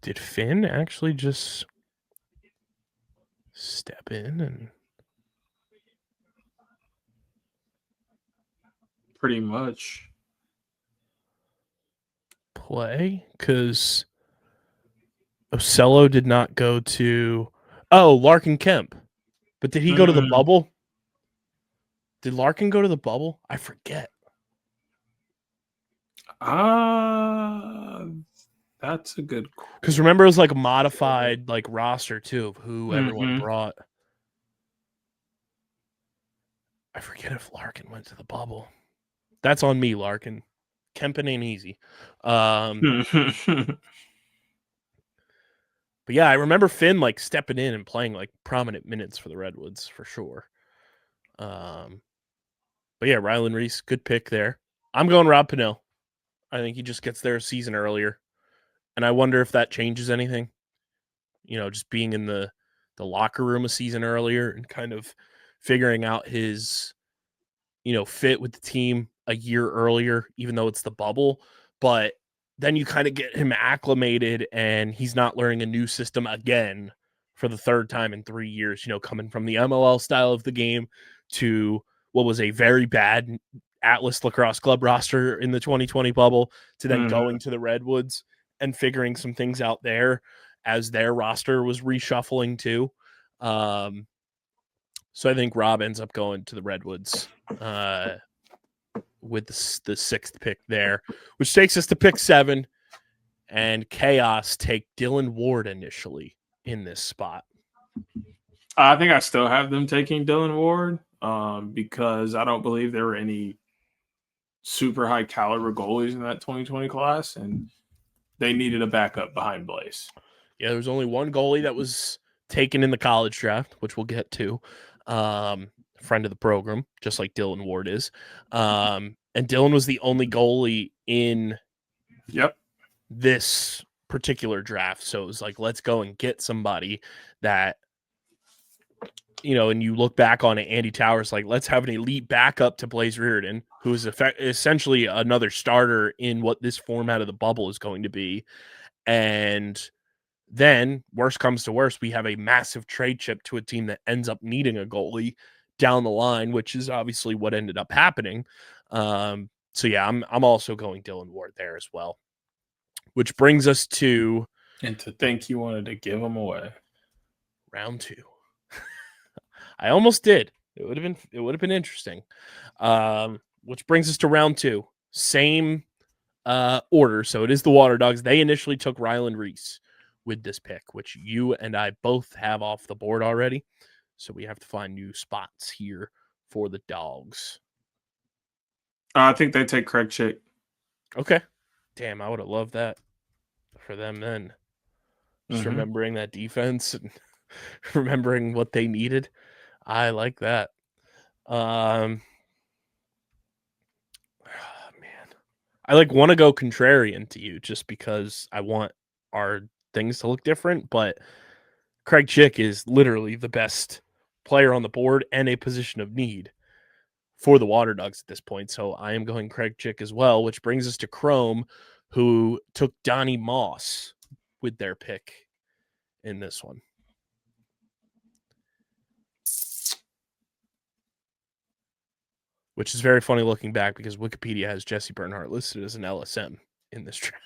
Did Finn actually just step in and pretty much play? Because Ocello did not go to Larkin Kemp. But did he go to the bubble? Did Larkin go to the bubble? I forget. That's a good question. Because remember, it was like a modified roster too of who everyone brought. I forget if Larkin went to the bubble. That's on me, Larkin. Kempin ain't easy. But yeah, I remember Finn stepping in and playing prominent minutes for the Redwoods for sure. But yeah, Rylan Reese, good pick there. I'm going Rob Pannell. I think he just gets there a season earlier. And I wonder if that changes anything. Just being in the locker room a season earlier and kind of figuring out his, fit with the team a year earlier, even though it's the bubble. But then you kind of get him acclimated and he's not learning a new system again for the third time in 3 years, coming from the MLL style of the game to what was a very bad Atlas Lacrosse Club roster in the 2020 bubble to then going to the Redwoods and figuring some things out there as their roster was reshuffling too. So I think Rob ends up going to the Redwoods with the 6th pick there, which takes us to pick 7. And Chaos take Dylan Ward initially in this spot. I think I still have them taking Dylan Ward because I don't believe there were any super high caliber goalies in that 2020 class, and they needed a backup behind Blaze. Yeah, there was only one goalie that was taken in the college draft, which we'll get to. Friend of the program, just like Dylan Ward is. And Dylan was the only goalie in this particular draft. So it was like, let's go and get somebody that, and you look back on it, Andy Towers, like, let's have an elite backup to Blaze Reardon, who is essentially another starter in what this format of the bubble is going to be. And then, worst comes to worst, we have a massive trade chip to a team that ends up needing a goalie down the line, which is obviously what ended up happening. So yeah, I'm also going Dylan Ward there as well. Which brings us to... And to think you wanted to give him away. Round 2. I almost did. It would have been interesting. Which brings us to round 2. Same order. So it is the Water Dogs. They initially took Ryland Reese with this pick, which you and I both have off the board already. So we have to find new spots here for the Dogs. I think they take Craig Chick. Okay. Damn, I would have loved that for them then. Just remembering that defense and remembering what they needed. I like that. Man. I want to go contrarian to you just because I want our things to look different, but Craig Chick is literally the best player on the board and a position of need for the Water Dogs at this point. So I am going Craig Chick as well, which brings us to Chrome, who took Donnie Moss with their pick in this one. Which is very funny looking back because Wikipedia has Jesse Bernhardt listed as an LSM in this draft.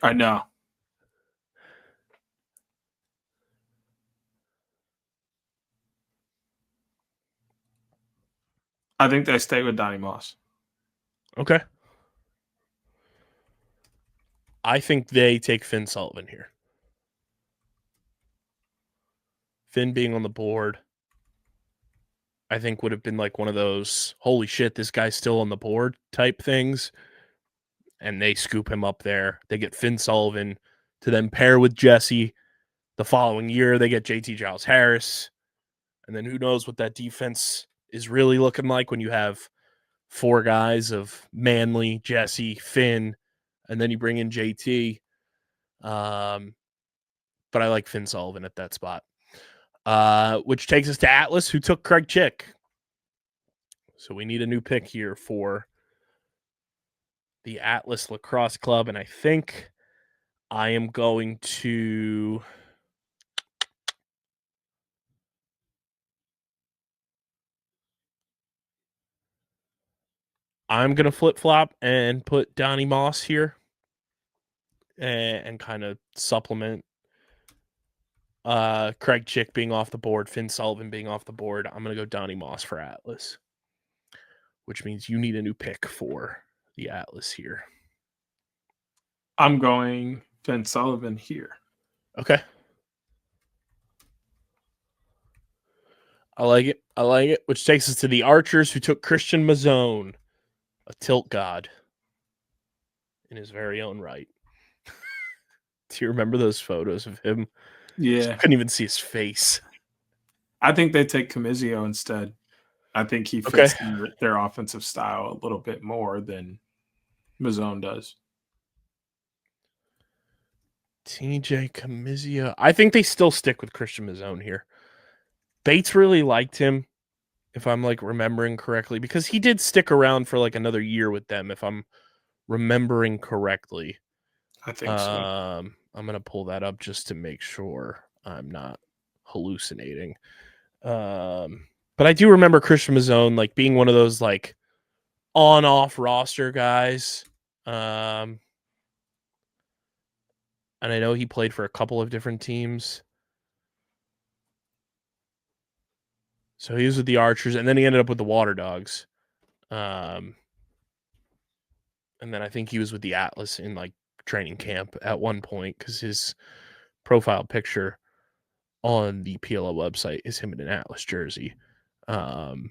I know. I think they stay with Donnie Moss. Okay. I think they take Finn Sullivan here. Finn being on the board, I think would have been like one of those, holy shit, this guy's still on the board type things. And they scoop him up there. They get Finn Sullivan to then pair with Jesse. The following year, they get JT Giles Harris. And then who knows what that defense is really looking like when you have 4 guys of Manley, Jesse, Finn, and then you bring in JT. But I like Finn Sullivan at that spot. Which takes us to Atlas, who took Craig Chick. So we need a new pick here for the Atlas Lacrosse Club. And I think I am going to... I'm going to flip-flop and put Donnie Moss here and kind of supplement Craig Chick being off the board, Finn Sullivan being off the board. I'm going to go Donnie Moss for Atlas, which means you need a new pick for the Atlas here. I'm going Finn Sullivan here. Okay. I like it. Which takes us to the Archers, who took Christian Mazzone, a tilt god in his very own right. Do you remember those photos of him? Yeah. I couldn't even see his face. I think they take Camizio instead. I think he fits their offensive style a little bit more than Mazzone does. TJ Camizio. I think they still stick with Christian Mazzone here. Bates really liked him, if I'm like remembering correctly, because he did stick around for like another year with them, if I'm remembering correctly. I think so. I'm gonna pull that up just to make sure I'm not hallucinating. But I do remember Christian Mazzone like being one of those like on-off roster guys. And I know he played for a couple of different teams. So he was with the Archers, and then he ended up with the Water Dogs. And then I think he was with the Atlas in like training camp at one point because his profile picture on the PLL website is him in an Atlas jersey. But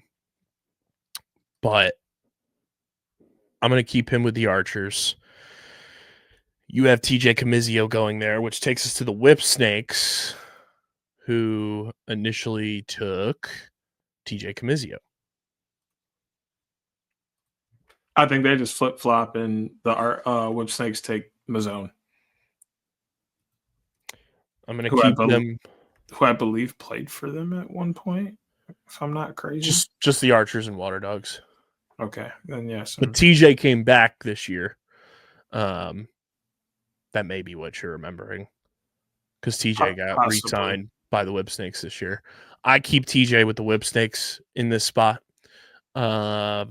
I'm going to keep him with the Archers. You have TJ Camizio going there, which takes us to the Whip Snakes, who initially took TJ Camizio. I think they just flip flop and the Whip Snakes take Mazzone. I'm going to keep them. Who I believe played for them at one point, if I'm not crazy. Just the Archers and Water Dogs. Okay, then yes. But TJ came back this year. That may be what you're remembering, because TJ got re-signed by the Whip Snakes this year. I keep TJ with the Whip Snakes in this spot. I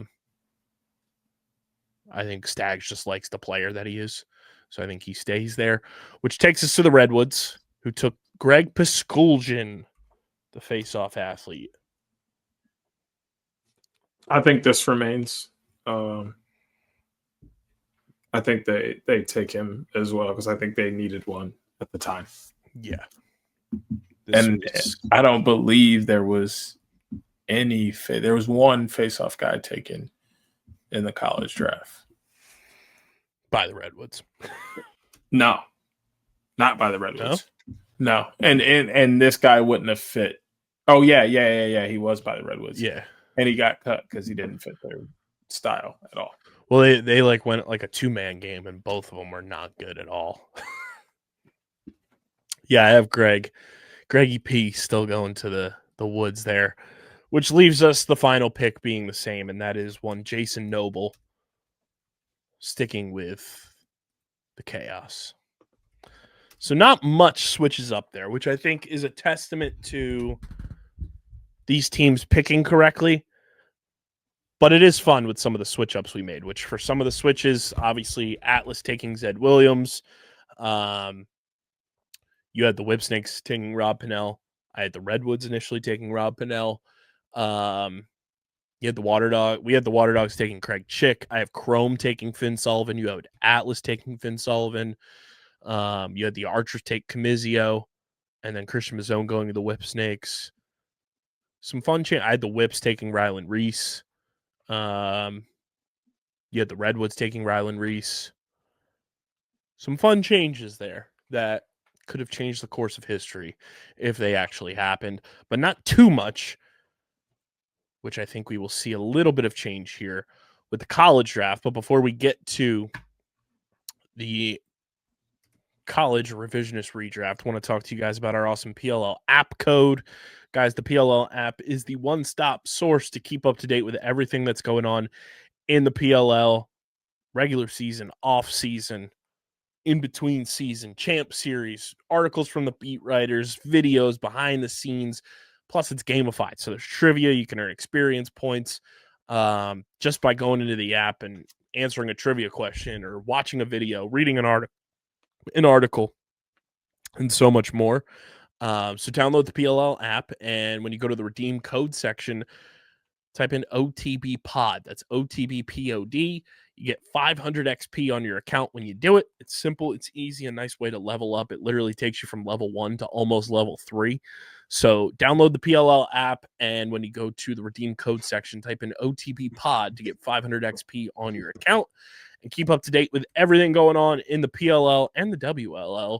think Staggs just likes the player that he is, so I think he stays there, which takes us to the Redwoods, who took Greg Piskuljan, the face-off athlete. I think this remains. I think they take him as well because I think they needed one at the time. Yeah. I don't believe there was there was one face-off guy taken in the college draft. By the Redwoods. No. Not by the Redwoods. No. And this guy wouldn't have fit. Oh, yeah. He was by the Redwoods. Yeah. And he got cut because he didn't fit their style at all. Well, they like went like a 2-man game, and both of them were not good at all. Yeah, I have Greggy P still going to the Woods there, which leaves us the final pick being the same, and that is one Jason Noble sticking with the Chaos. So not much switches up there, which I think is a testament to these teams picking correctly. But it is fun with some of the switch ups we made, which for some of the switches, obviously Atlas taking Zed Williams. You had the Whip Snakes taking Rob Pennell. I had the Redwoods initially taking Rob Pennell. You had the Water Dog. We had the Water Dogs taking Craig Chick. I have Chrome taking Finn Sullivan. You had Atlas taking Finn Sullivan. You had the Archers take Camizio, and then Christian Mazzone going to the Whip Snakes. Some fun change. I had the Whips taking Rylan Reese. You had the Redwoods taking Rylan Reese. Some fun changes there that could have changed the course of history if they actually happened, but not too much, which I think we will see a little bit of change here with the college draft. But before we get to the college revisionist redraft, I want to talk to you guys about our awesome PLL App Code. Guys, the PLL app is the one-stop source to keep up to date with everything that's going on in the PLL, regular season, off-season, in-between season, champ series, articles from the beat writers, videos, behind the scenes, plus it's gamified. So there's trivia. You can earn experience points just by going into the app and answering a trivia question or watching a video, reading an article, and so much more. So download the PLL app, and when you go to the redeem code section, type in OTB pod. That's OTB POD. You get 500 XP on your account when you do it. It's simple. It's easy. A nice way to level up. It literally takes you from level 1 to almost level 3. So download the PLL app, and when you go to the redeem code section, type in OTB pod to get 500 XP on your account and keep up to date with everything going on in the PLL and the WLL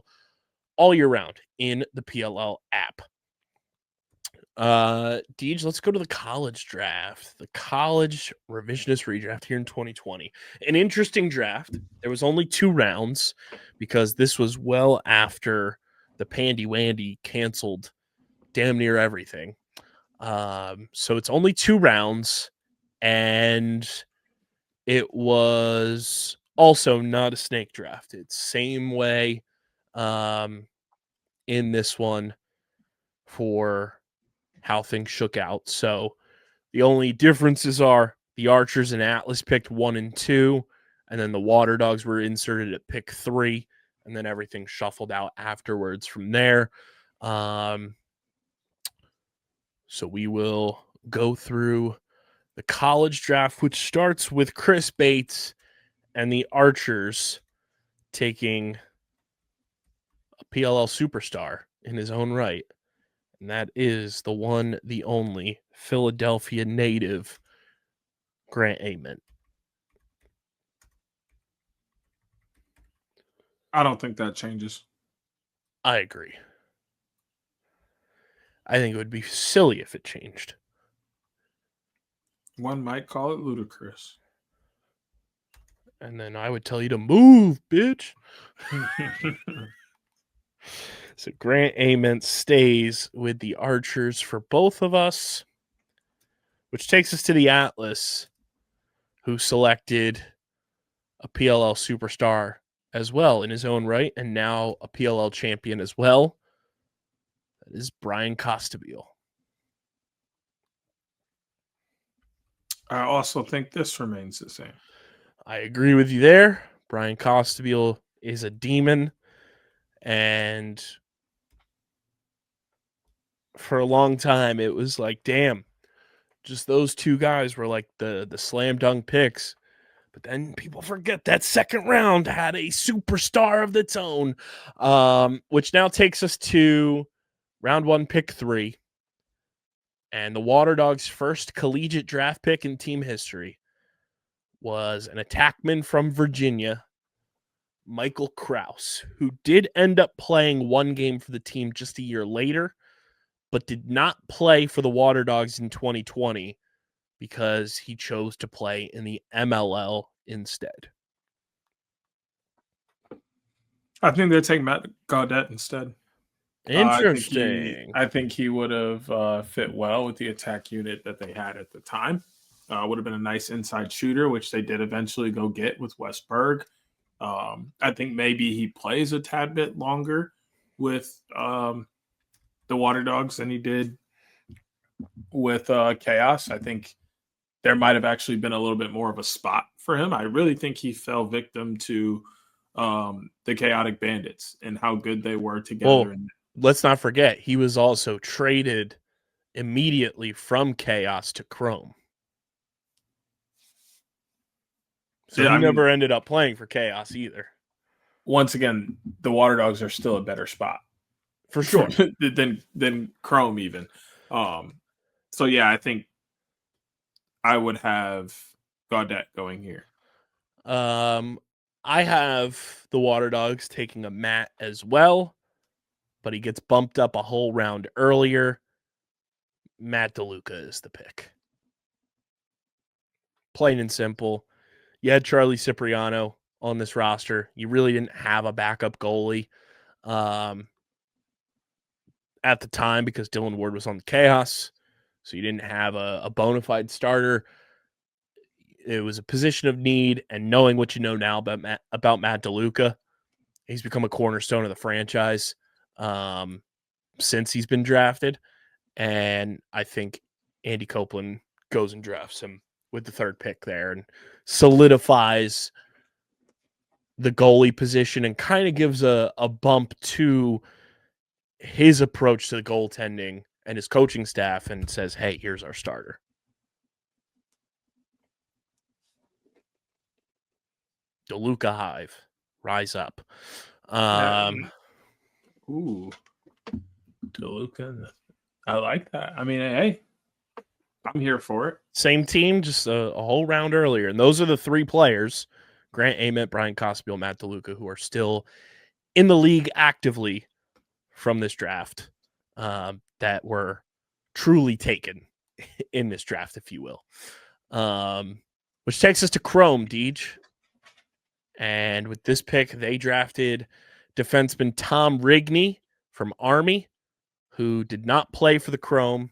all year round in the PLL app. Deej, let's go to the college draft. The college revisionist redraft here in 2020. An interesting draft. There was only 2 rounds because this was well after the Pandy Wandy canceled damn near everything. So it's only 2 rounds, and it was also not a snake draft. It's same way in this one for how things shook out. So the only differences are the Archers and Atlas picked 1 and 2, and then the Water Dogs were inserted at pick 3, and then everything shuffled out afterwards from there. So we will go through the college draft, which starts with Chris Bates and the Archers taking a PLL superstar in his own right. And that is the one, the only Philadelphia native, Grant Ament. I don't think that changes. I agree. I think it would be silly if it changed. One might call it ludicrous. And then I would tell you to move, bitch. So Grant Ament stays with the Archers for both of us, which takes us to the Atlas, who selected a PLL superstar as well in his own right, and now a PLL champion as well. That is Brian Costabile. I also think this remains the same. I agree with you there. Brian Costabile is a demon, and for a long time it was like, damn, just those 2 guys were like the slam dunk picks. But then people forget that second round had a superstar of its own, which now takes us to round 1, pick 3. And the Water Dogs' first collegiate draft pick in team history was an attackman from Virginia, Michael Kraus, who did end up playing 1 game for the team just a year later, but did not play for the Water Dogs in 2020 because he chose to play in the MLL instead. I think they take Matt Gaudette instead. Interesting. I think he would have fit well with the attack unit that they had at the time. Would have been a nice inside shooter, which they did eventually go get with Wes Berg. I think maybe he plays a tad bit longer with the Water Dogs than he did with Chaos. I think there might have actually been a little bit more of a spot for him. I really think he fell victim to the Chaotic Bandits and how good they were together. Well, let's not forget, he was also traded immediately from Chaos to Chrome. So he never ended up playing for Chaos either. Once again, the Water Dogs are still a better spot. For sure. than Chrome even. So yeah, I think I would have Gaudette going here. I have the Water Dogs taking a Matt as well, but he gets bumped up a whole round earlier. Matt DeLuca is the pick. Plain and simple. You had Charlie Cipriano on this roster. You really didn't have a backup goalie at the time because Dylan Ward was on the Chaos. So you didn't have a bona fide starter. It was a position of need, and knowing what you know now about Matt DeLuca, he's become a cornerstone of the franchise since he's been drafted. And I think Andy Copeland goes and drafts him with the 3rd pick there and solidifies the goalie position and kind of gives a bump to his approach to the goaltending and his coaching staff and says, hey, here's our starter. DeLuca Hive, rise up. Ooh, DeLuca. I like that. I mean, hey, I'm here for it. Same team, just a whole round earlier. And those are the 3 players, Grant Ament, Brian Costabile, Matt DeLuca, who are still in the league actively from this draft that were truly taken in this draft, if you will. Which takes us to Chrome, Deej. And with this pick, they drafted defenseman Tom Rigney from Army, who did not play for the Chrome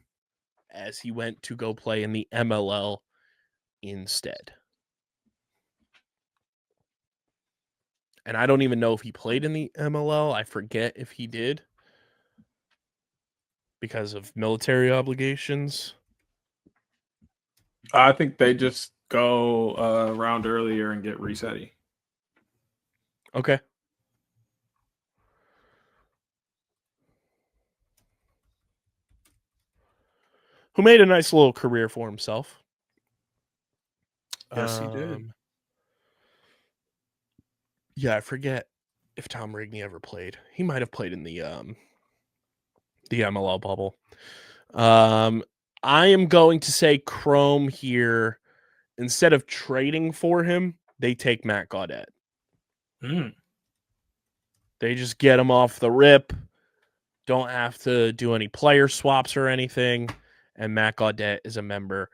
as he went to go play in the MLL instead. And I don't even know if he played in the MLL. I forget if he did because of military obligations. I think they just go around earlier and get resetty. Okay. Who made a nice little career for himself. Yes, he did. Yeah, I forget if Tom Rigney ever played. He might have played in the MLL bubble. I am going to say Chrome here. Instead of trading for him, they take Matt Gaudette. They just get him off the rip. Don't have to do any player swaps or anything. And Matt Gaudette is a member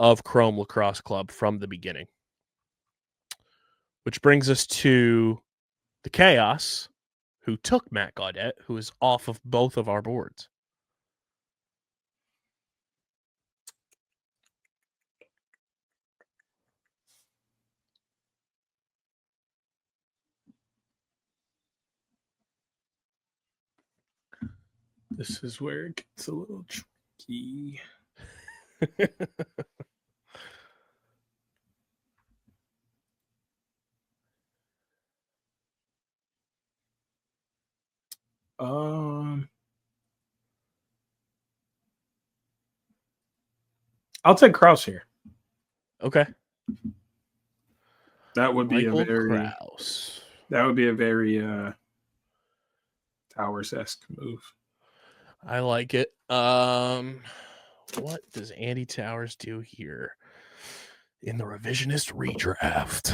of Chrome Lacrosse Club from the beginning. Which brings us to the Chaos, who took Matt Gaudette, who is off of both of our boards. This is where it gets a little tricky. I'll take Krause here. Okay. That would be Michael a very Krause. That would be a very Towers-esque move. I like it. What does Andy Towers do here in the revisionist redraft?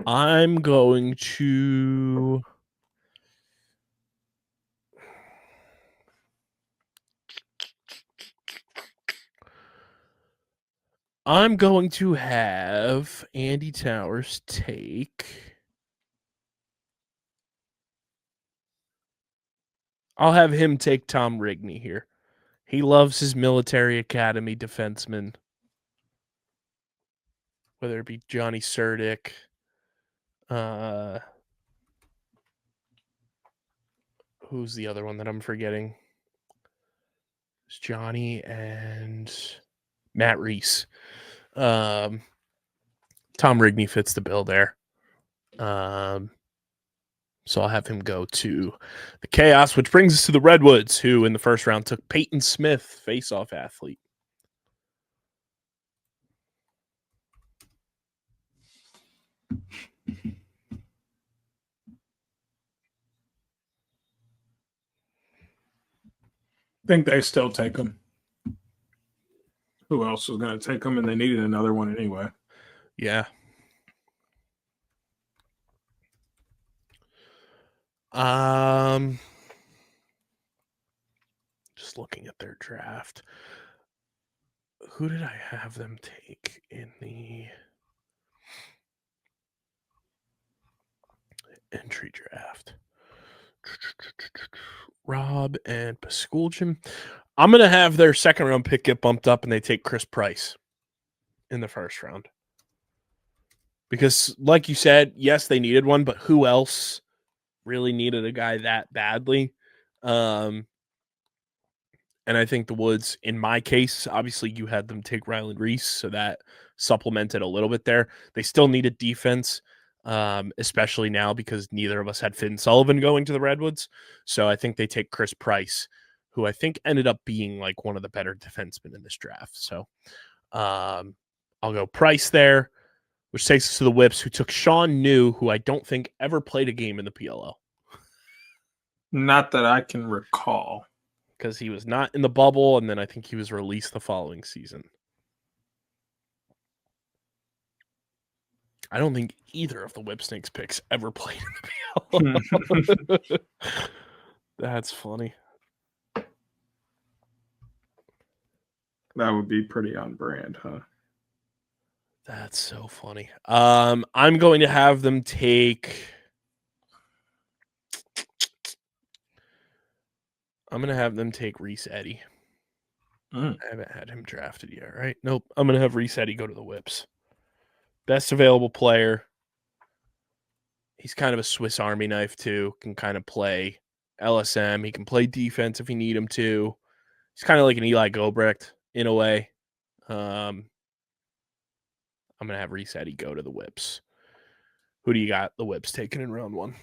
I'm going to have Andy Towers take. I'll have him take Tom Rigney here. He loves his military academy defenseman, whether it be Johnny Surdick, who's the other one that I'm forgetting? It's Johnny and Matt Reese. Tom Rigney fits the bill there. So I'll have him go to the Chaos, which brings us to the Redwoods, who in the first round took Peyton Smith, face-off athlete. I think they still take him. Who else was going to take him? And they needed another one anyway. Yeah. Just looking at their draft. Who did I have them take in the entry draft? Rob and Pasculchin. I'm going to have their second round pick get bumped up and they take Chris Price in the first round. Because, like you said, yes, they needed one, but who else really needed a guy that badly? And I think the Woods, in my case, obviously you had them take Ryland Reese, so that supplemented a little bit there. They still needed defense, especially now because neither of us had Finn Sullivan going to the Redwoods. So I think they take Chris Price, who I think ended up being like one of the better defensemen in this draft. So I'll go Price there, which takes us to the Whips, who took Sean New, who I don't think ever played a game in the PLL. Not that I can recall. Because he was not in the bubble, and then I think he was released the following season. I don't think either of the Whipsnakes picks ever played in the PLL. That's funny. That would be pretty on brand, huh? That's so funny. I'm going to have them take. I'm going to have them take Reese Eddy. I haven't had him drafted yet, right? Nope. I'm going to have Reese Eddy go to the Whips. Best available player. He's kind of a Swiss Army knife, too. Can kind of play LSM. He can play defense if you need him to. He's kind of like an Eli Gobrecht in a way. I'm going to have Reese Eddy go to the Whips. Who do you got the Whips taking in round 1?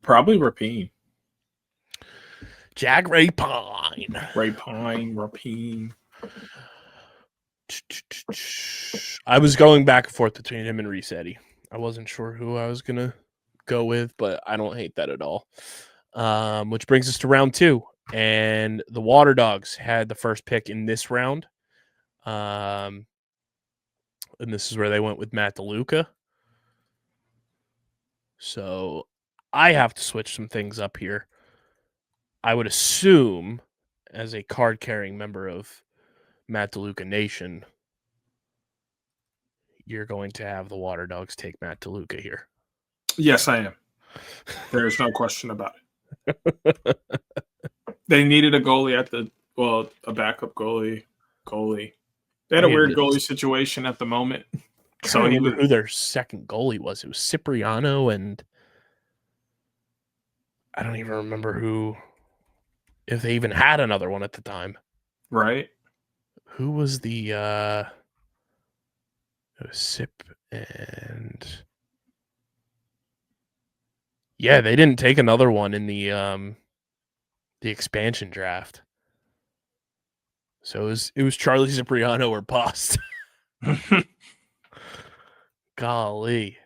Probably Rapine. Jack Rapine. Rapine. I was going back and forth between him and Reese Eddy. I wasn't sure who I was going to go with, but I don't hate that at all. Which brings us to round 2. And the Water Dogs had the first pick in this round. And this is where they went with Matt DeLuca. So I have to switch some things up here. I would assume, as a card-carrying member of Matt DeLuca Nation, you're going to have the Water Dogs take Matt DeLuca here. Yes, I am. There's no question about it. They needed a goalie a backup goalie. They had a weird goalie situation at the moment. So I remember who their second goalie was. It was Cipriano, and I don't even remember if they even had another one at the time. Right. Who was the it was Sip and yeah, they didn't take another one in the expansion draft. So it was Charlie Cipriano or bust. Golly.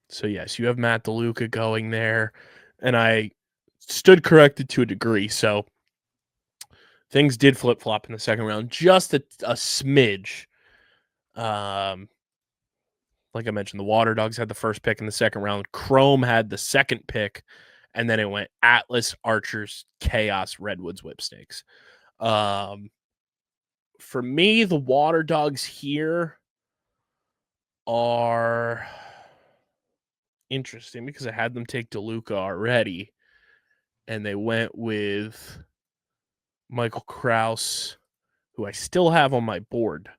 So yes, you have Matt DeLuca going there, and I stood corrected to a degree. So things did flip flop in the second round, just a smidge. Like I mentioned, the Water Dogs had the first pick in the second round. Chrome had the second pick, and then it went Atlas, Archers, Chaos, Redwoods, Whipsnakes. For me, the Water Dogs here are interesting because I had them take DeLuca already, and they went with Michael Krause, who I still have on my board,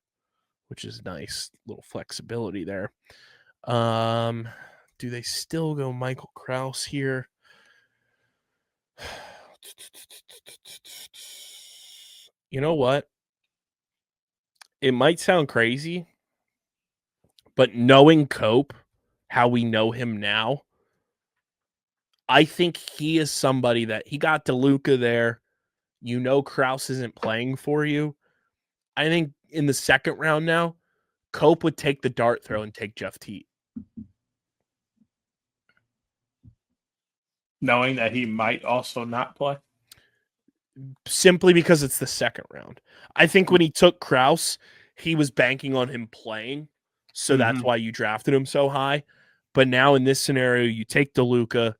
which is nice. Little flexibility there. Do they still go Michael Krause here? You know what? It might sound crazy, but knowing Cope, how we know him now, I think he is somebody that he got DeLuca there. You know Krause isn't playing for you. I think in the second round now, Cope would take the dart throw and take Jeff Teat. Knowing that he might also not play? Simply because it's the second round. I think when he took Krause, he was banking on him playing. So that's why you drafted him so high. But now in this scenario, you take DeLuca,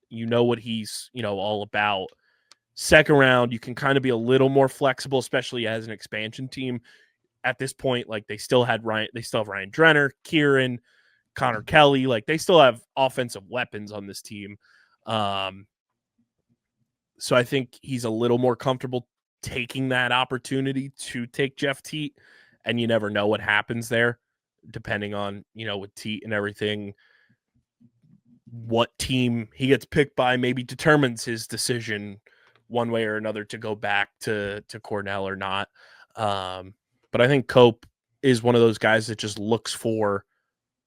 you know what he's, all about. Second round, you can kind of be a little more flexible, especially as an expansion team. At this point, like they still have Ryan Drenner, Kieran, Connor Kelly. Like they still have offensive weapons on this team. So I think he's a little more comfortable taking that opportunity to take Jeff Teat, and you never know what happens there, depending on, with Teat and everything, what team he gets picked by maybe determines his decision one way or another to go back to Cornell or not. But I think Cope is one of those guys that just looks for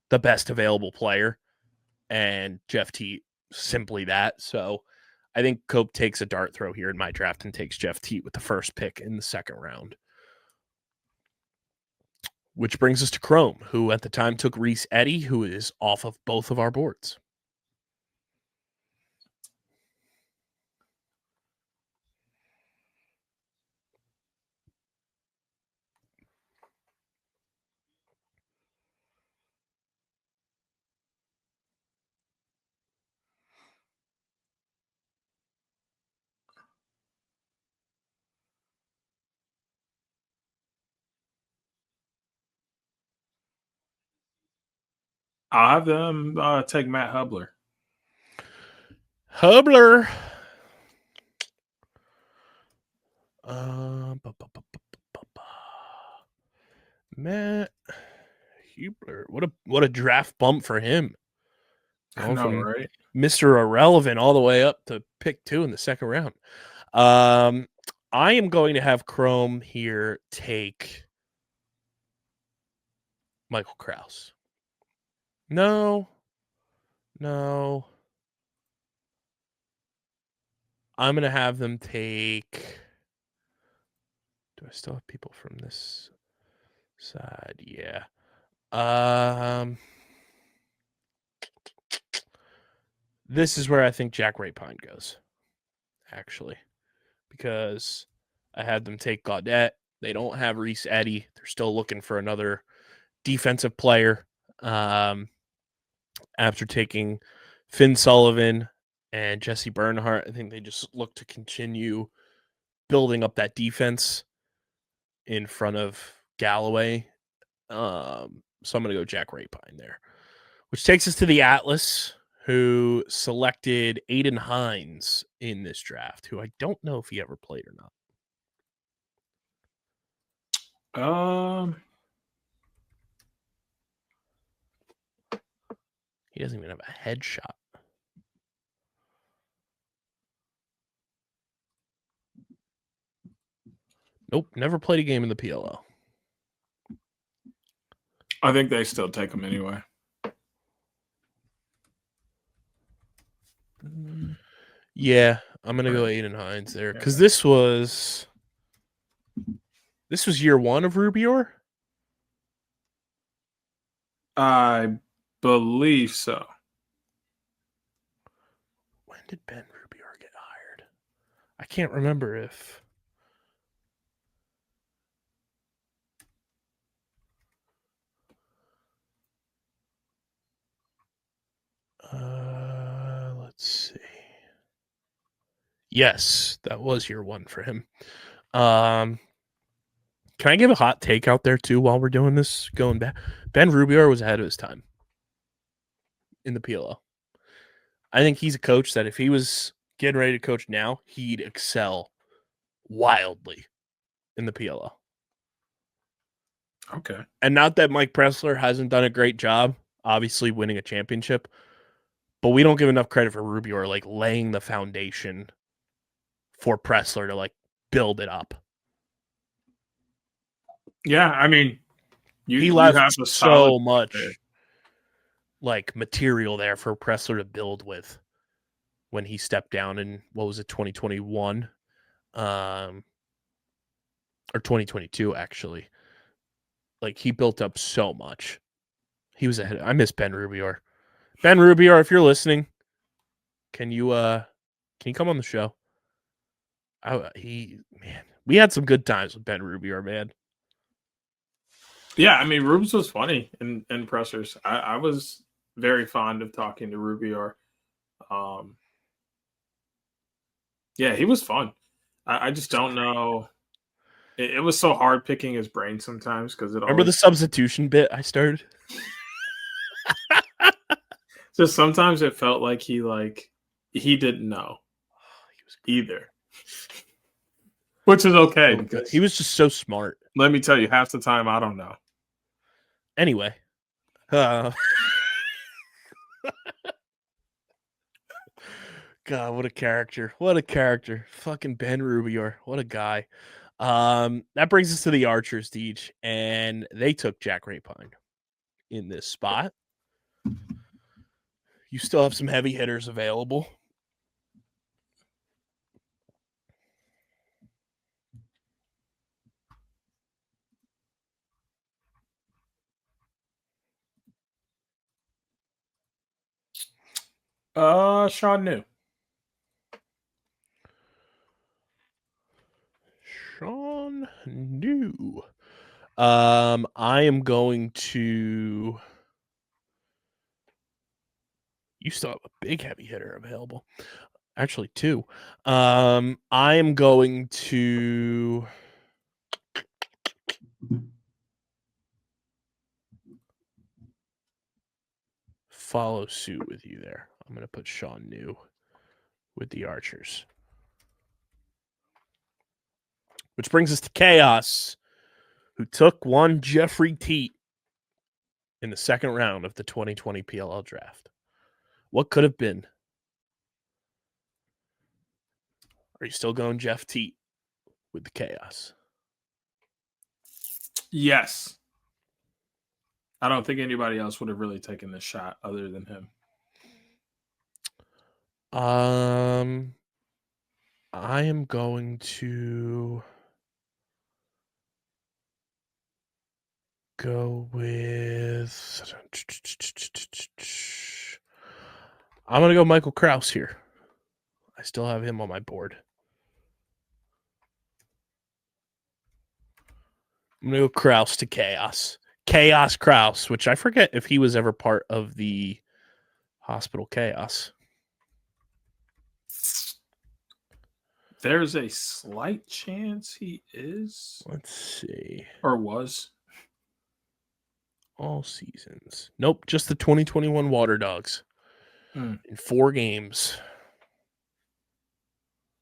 the best available player, and Jeff Teat simply that. So I think Cope takes a dart throw here in my draft and takes Jeff Teat with the first pick in the second round. Which brings us to Chrome, who at the time took Reese Eddy, who is off of both of our boards. I'll have them take Matt Hubler. Hubler. Matt Hubler. What a draft bump for him. I know, From right? Mr. Irrelevant all the way up to pick 2 in the second round. I am going to have Chrome here take Michael Krause. No. I'm going to have them take... Do I still have people from this side? Yeah. This is where I think Jack Rapine goes, actually, because I had them take Gaudette. They don't have Reese Eddy. They're still looking for another defensive player. After taking Finn Sullivan and Jesse Bernhardt, I think they just look to continue building up that defense in front of Galloway. So I'm going to go Jack Rapine there, which takes us to the Atlas, who selected Aiden Hines in this draft, who I don't know if he ever played or not. He doesn't even have a headshot. Nope, never played a game in the PLL. I think they still take him anyway. Yeah, I'm gonna go Aiden Hines there because this was year 1 of Rubior. I believe so. When did Ben Rubior get hired? I can't remember if. Let's see. Yes, that was year 1 for him. Can I give a hot take out there too while we're doing this? Going back, Ben Rubior was ahead of his time in the PLL. I think he's a coach that if he was getting ready to coach now, he'd excel wildly in the PLL. Okay. And not that Mike Pressler hasn't done a great job, obviously winning a championship, but we don't give enough credit for Rubior like laying the foundation for Pressler to like build it up. Yeah, I mean, he left so much like material there for Pressler to build with when he stepped down in 2021 or 2022 actually. Like he built up so much. He was ahead. I miss Ben Rubior. Ben Rubior, if you're listening, can you come on the show? We had some good times with Ben Rubior, man. Yeah, I mean, Rubes was funny in pressers. I was very fond of talking to Rubior. Yeah, he was fun. I just don't know. It was so hard picking his brain sometimes because it Remember the substitution bit I started? Just sometimes it felt like he didn't know either. Which is okay. Because he was just so smart. Let me tell you, half the time I don't know. Anyway. God, what a character. What a character. Fucking Ben Rubior. What a guy. That brings us to the Archers, Deej, and they took Jack Rapine in this spot. You still have some heavy hitters available. Sean New. Sean New. I am going to. You still have a big heavy hitter available. Actually, two. I am going to. Follow suit with you there. I'm going to put Sean New with the Archers. Which brings us to Chaos, who took one Jeffrey Teat in the second round of the 2020 PLL draft. What could have been? Are you still going Jeff Teat with the Chaos? Yes. I don't think anybody else would have really taken this shot other than him. I am going to go with. I'm going to go Michael Krause here. I still have him on my board. I'm going to go Krause to Chaos. Chaos Krause, which I forget if he was ever part of the Hospital Chaos. There's a slight chance he is. Let's see. Or was. All seasons. Nope, just the 2021 Water Dogs. In 4 games.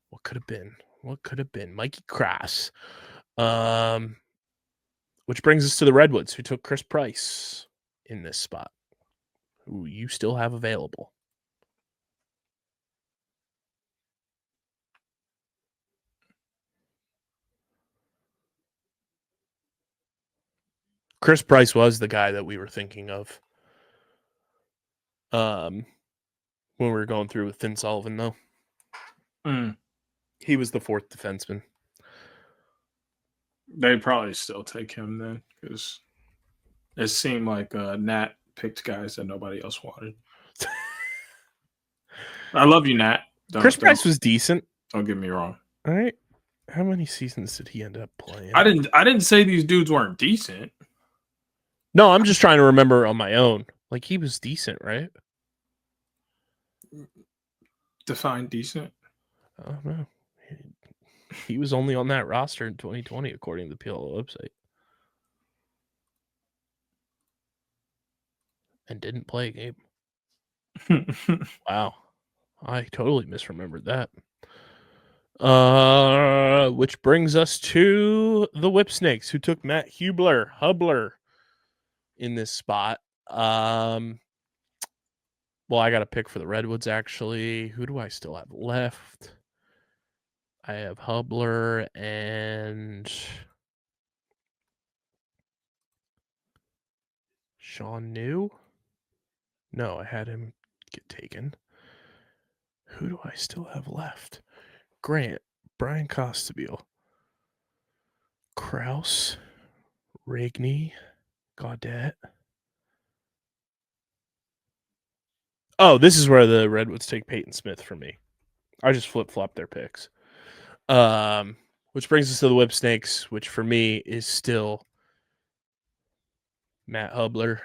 What could have been? What could have been? Mikey Krause. Which brings us to the Redwoods, who took Chris Price in this spot, who you still have available. Chris Price was the guy that we were thinking of when we were going through with Finn Sullivan, though. He was the 4th defenseman. They'd probably still take him then, because it seemed like Nat picked guys that nobody else wanted. I love you, Nat. Chris Price was decent. Don't get me wrong. All right. How many seasons did he end up playing? I didn't say these dudes weren't decent. No, I'm just trying to remember on my own. Like, he was decent, right? Define decent. I don't know. He was only on that roster in 2020, according to the PLL website. And didn't play a game. Wow. I totally misremembered that. Which brings us to the Whipsnakes, who took Matt Hubler in this spot. Well, I got a pick for the Redwoods, actually. Who do I still have left? I have Hubler and Sean New. No, I had him get taken. Who do I still have left? Grant, Brian Costabile, Krause, Rigney, Gaudette. Oh, this is where the Redwoods take Peyton Smith for me. I just flip-flopped their picks. Which brings us to the Whipsnakes, which for me is still Matt Hubler,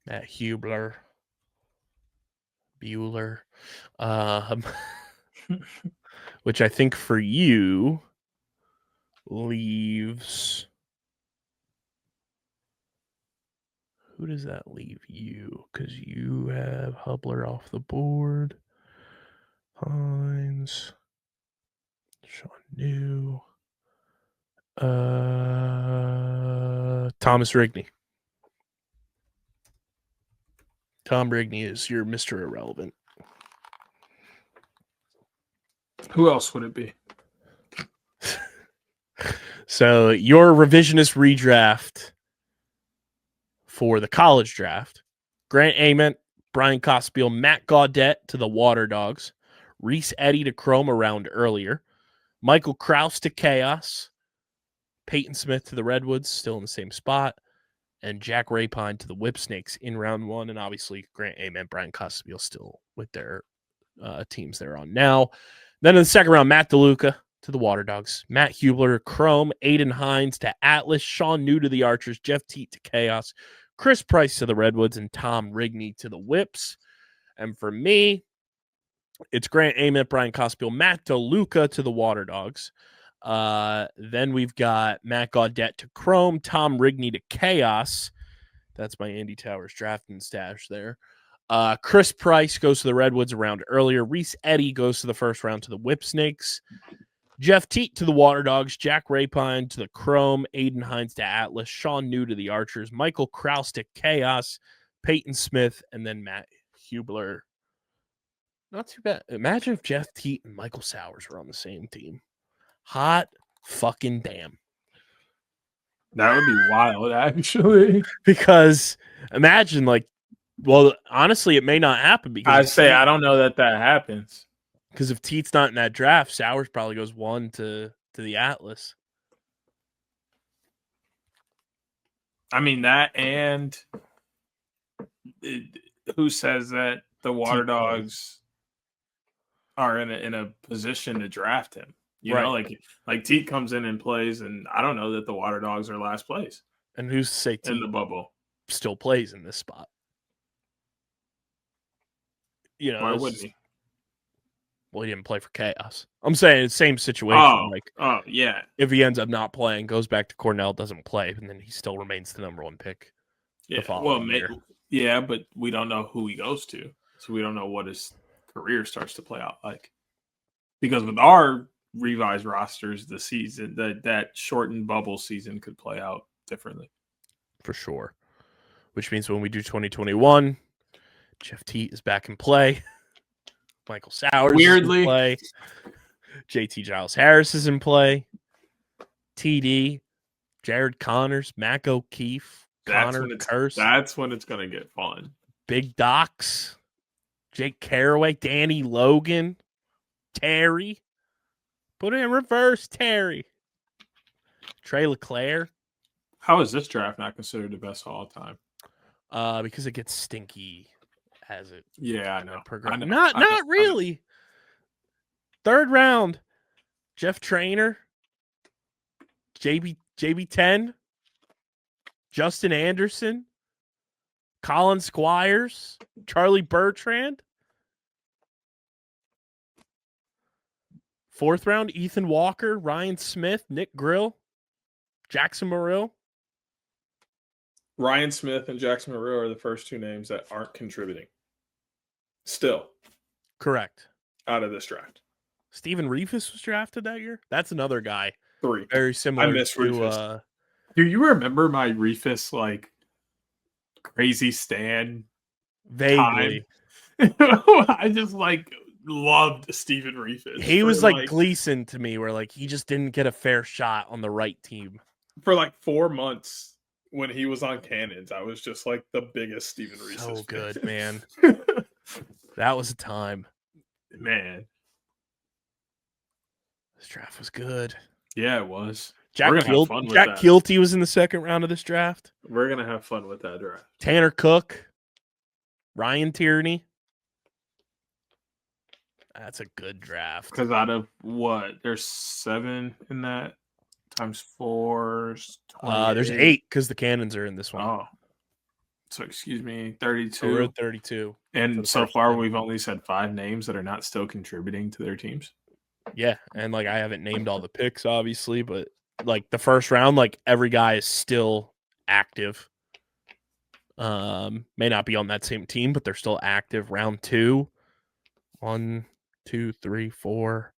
Matt Hubler, Bueller, which I think for you leaves. Who does that leave you? Because you have Hubler off the board. Hines. Sean New. Thomas Rigney. Tom Rigney is your Mr. Irrelevant. Who else would it be? So your revisionist redraft for the college draft: Grant Ament, Brian Costabile, Matt Gaudette to the Water Dogs, Reese Eddy to Chrome around earlier, Michael Krause to Chaos, Peyton Smith to the Redwoods, still in the same spot, and Jack Rapine to the Whip Snakes in round 1. And obviously Grant Ament, Brian Costabile still with their teams they're on now. Then in the second round, Matt DeLuca to the Water Dogs, Matt Hubler, Chrome, Aiden Hines to Atlas, Sean New to the Archers, Jeff Teat to Chaos, Chris Price to the Redwoods, and Tom Rigney to the Whips. And for me, it's Grant Ament, Brian Costabile, Matt DeLuca to the Water Dogs. Then we've got Matt Gaudette to Chrome, Tom Rigney to Chaos. That's my Andy Towers drafting stash there. Chris Price goes to the Redwoods a round earlier. Reese Eddy goes to the first round to the Whip Snakes. Jeff Teat to the Water Dogs. Jack Rapine to the Chrome. Aiden Hines to Atlas. Sean New to the Archers. Michael Kraus to Chaos. Peyton Smith. And then Matt Hubler. Not too bad. Imagine if Jeff Teat and Michael Sowers were on the same team. Hot fucking damn. That would be wild, actually. Because imagine, like, well, honestly, it may not happen because I don't know that happens. Because if Teat's not in that draft, Sowers probably goes 1 to the Atlas. I mean, that and who says that the Water Dogs are in a position to draft him? You know, like Teat comes in and plays, and I don't know that the Water Dogs are last place. And who's to say Teat in the bubble still plays in this spot? You know, why wouldn't he? Well, he didn't play for Chaos. I'm saying it's the same situation. Yeah. If he ends up not playing, goes back to Cornell, doesn't play, and then he still remains the number 1 pick. Yeah. Yeah, but we don't know who he goes to, so we don't know what his career starts to play out like. Because with our revised rosters, the season that shortened bubble season could play out differently. For sure. Which means when we do 2021, Jeff Teat is back in play. Michael Sowers is in play. JT Giles Harris is in play. TD, Jared Connors, Mac O'Keefe, Connor Curse. That's when it's going to get fun. Big Docs, Jake Caraway, Danny Logan, Terry. Put it in reverse, Terry. Trey LeClaire. How is this draft not considered the best of all time? Because it gets stinky as it. Yeah, I know. Not really. Third round, Jeff Trainer, JB10, Justin Anderson, Colin Squires, Charlie Bertrand. Fourth round, Ethan Walker, Ryan Smith, Nick Grill, Jackson Morrill. Ryan Smith and Jackson Morrill are the first 2 names that aren't contributing. Still. Correct. Out of this draft. Steven Reifus was drafted that year. That's another guy. 3. Very similar. I miss Reifus. Do you remember my Reifus, like, crazy stand? Vaguely. I just, like, loved Steven Reifus. He was like Gleason to me, where, like, he just didn't get a fair shot on the right team. For, like, 4 months when he was on Cannons, I was just, like, the biggest Steven Reifus fan. So good, man. That was a time. Man. This draft was good. Yeah, it was. Jack Keelty was in the second round of this draft. We're going to have fun with that draft. Tanner Cook. Ryan Tierney. That's a good draft. Because out of what? There's 7 in that times 4. There's 8 because the Cannons are in this one. Oh. So, excuse me, 32. So we're at 32. And so far, we've only said 5 names that are not still contributing to their teams. Yeah, and like I haven't named all the picks, obviously, but like the first round, like every guy is still active. May not be on that same team, but they're still active. Round 2, 1, 2, 3, 4.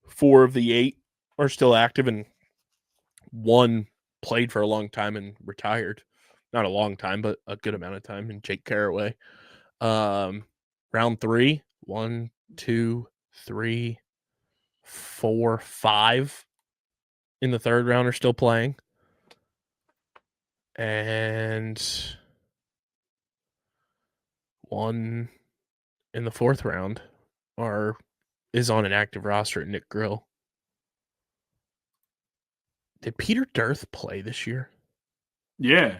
4 of the 8 are still active, and 1 played for a long time and retired. Not a long time, but a good amount of time. And Jake Caraway. Round 3, 1, 2, 3, 4, 5 in the third round are still playing. And 1 in the fourth round is on an active roster at Nick Grill. Did Peter Dirth play this year? Yeah.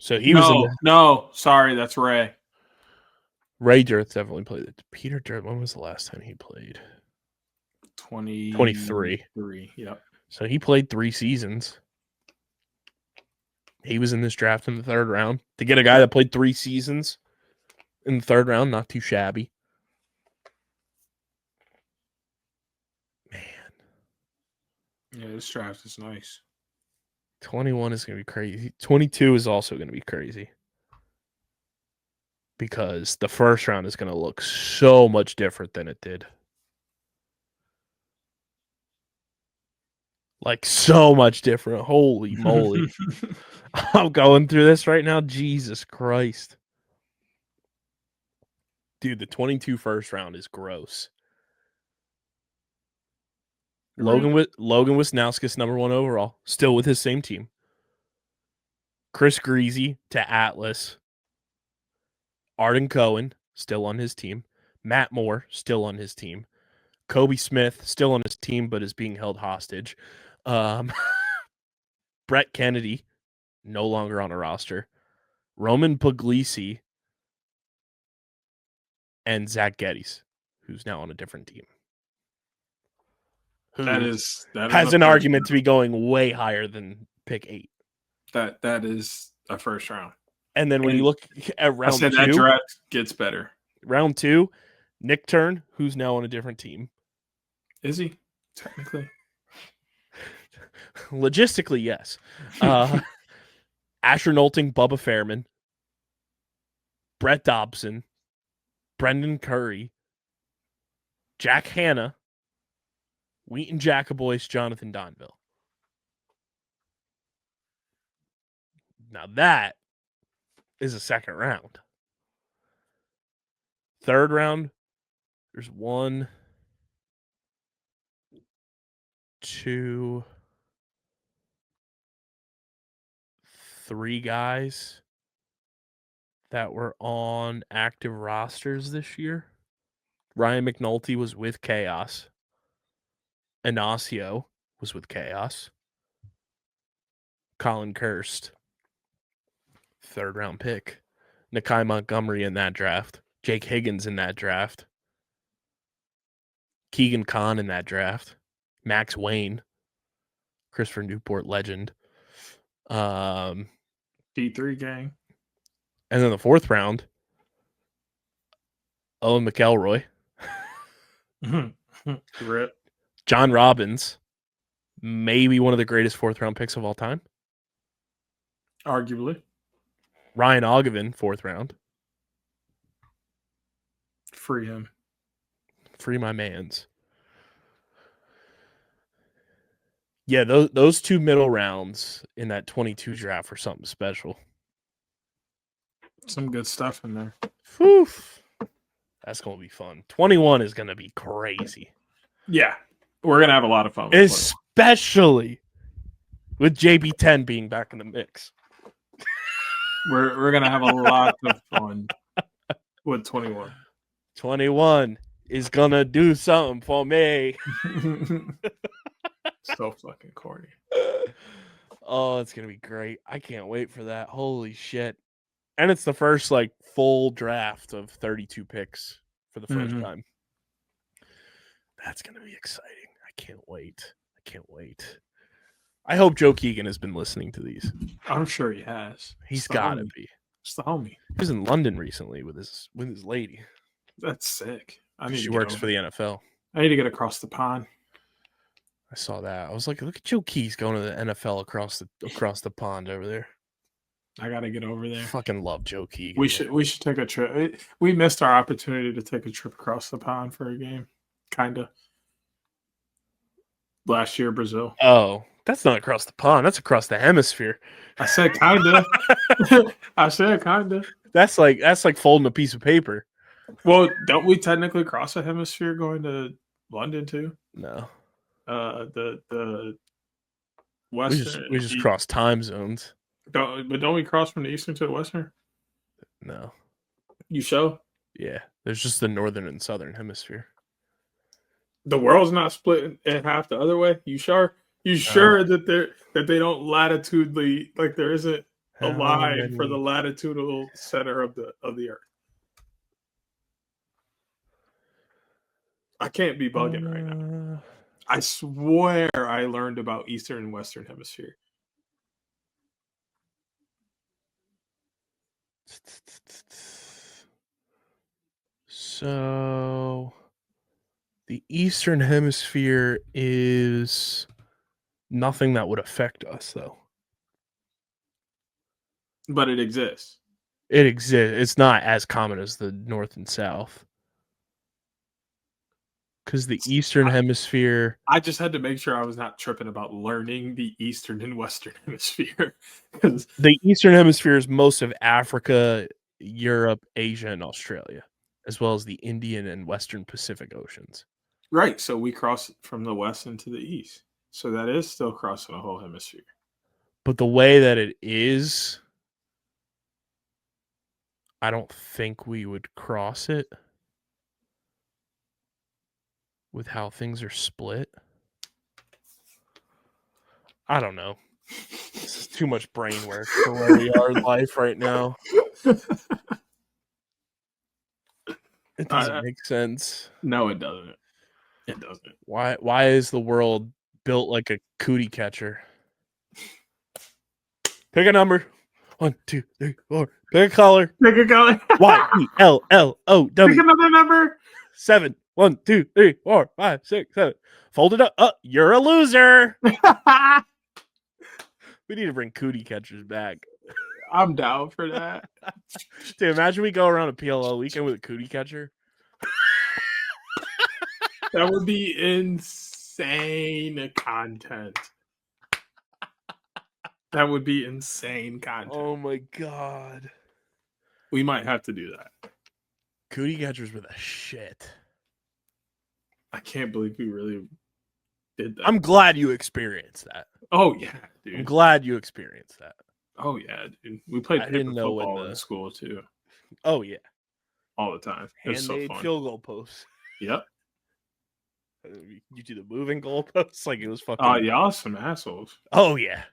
So he was in the No, sorry, that's Ray. Ray Dirth definitely played it. Peter Dirth, when was the last time he played? 23. Yep. So he played 3 seasons. He was in this draft in the 3rd round. To get a guy that played 3 seasons in the 3rd round, not too shabby. Man. Yeah, this draft is nice. 21 is going to be crazy. 22 is also going to be crazy. Because the first round is going to look so much different than it did. Like, so much different. Holy moly. I'm going through this right now. Jesus Christ. Dude, the 22 first round is gross. Logan Wisnauskas, number 1 overall, still with his same team. Chris Greasy to Atlas. Arden Cohen, still on his team. Matt Moore, still on his team. Kobe Smith, still on his team, but is being held hostage. Brett Kennedy, no longer on a roster. Roman Puglisi, and Zach Geddes, who's now on a different team. That is has an argument to be going way higher than pick 8. That is a first round. And then when you look at round 2, that draft gets better. Round 2, Nick Turn, who's now on a different team. Is he? Technically. Logistically, yes. Asher Nolting, Bubba Fairman, Brett Dobson, Brendan Curry, Jack Hanna, Wheaton Jacoboyce, Jonathan Donville. Now that is a 2nd round. 3rd round, there's 1, 2, 3 guys that were on active rosters this year. Ryan McNulty was with Chaos. Inacio was with Chaos. Colin Kirst, 3rd round pick. Nakai Montgomery in that draft. Jake Higgins in that draft. Keegan Kahn in that draft. Max Wayne. Christopher Newport legend. D3 gang. And then the 4th round, Owen McElroy. Rip. John Robbins. Maybe one of the greatest 4th round picks of all time. Arguably. Ryan Ogevin, 4th round. Free him. Free my mans. Yeah, those 2 middle rounds in that 22 draft were something special. Some good stuff in there. Whew. That's going to be fun. 21 is going to be crazy. Yeah. We're going to have a lot of fun. Especially with JB10 being back in the mix. We're going to have a lot of fun with 21. 21 is going to do something for me. So fucking corny. Oh, it's going to be great. I can't wait for that. Holy shit. And it's the first full draft of 32 picks for the first time. That's going to be exciting. I can't wait. I hope Joe Keegan has been listening to these. I'm sure he has. He's got to be. It's the homie. He was in London recently with his lady. That's sick. She works for the NFL. I need to get across the pond. I saw that. I was like, look at Joe Keys going to the NFL across the pond over there. I got to get over there. Fucking love Joe Keegan. We should take a trip. We missed our opportunity to take a trip across the pond for a game. Kind of. Last year, Brazil. Oh, that's not across the pond. That's across the hemisphere. I said kind of. I said kind of. That's like folding a piece of paper. Well, don't we technically cross a hemisphere going to London too? No. The western. We just cross time zones. Don't we cross from the eastern to the western? No. You sure? Yeah. There's just the northern and southern hemisphere. The world's not split in half the other way. You sure? You sure that they don't latitudinally there isn't How line for the many- latitudinal center of the Earth. I can't be bugging right now. I swear I learned about Eastern and Western Hemisphere. So the Eastern Hemisphere is nothing that would affect us, though. But it exists. It exists. It's not as common as the North and South. Because the Eastern Hemisphere... I just had to make sure I was not tripping about learning the Eastern and Western Hemisphere. The Eastern Hemisphere is most of Africa, Europe, Asia, and Australia, as well as the Indian and Western Pacific Oceans. Right, so we cross from the west into the east. So that is still crossing a whole hemisphere. But the way that it is, I don't think we would cross it with how things are split. I don't know. This is too much brain work for where we are in life right now. It doesn't make sense. No, it doesn't. It doesn't. Why is the world built like a cootie catcher? Pick a number. 1, 2, 3, 4. Pick a color. Pick a color. YELLOW. Pick another number. 7. 1, 2, 3, 4, 5, 6, 7. Fold it up. Oh, you're a loser. We need to bring cootie catchers back. I'm down for that. Dude, imagine we go around a PLL weekend with a cootie catcher. That would be insane content. That would be insane content. Oh my god. We might have to do that. Cootie catchers were the shit. I can't believe we really did that. I'm glad you experienced that. Oh yeah, dude. I'm glad you experienced that. Oh yeah, dude. We played I paper didn't know when football the- in school too, Oh yeah. all the time. It was so Handmade fun. field goal posts. Yep. You do the moving goalposts like it was fucking. Oh y'all some assholes. Oh yeah.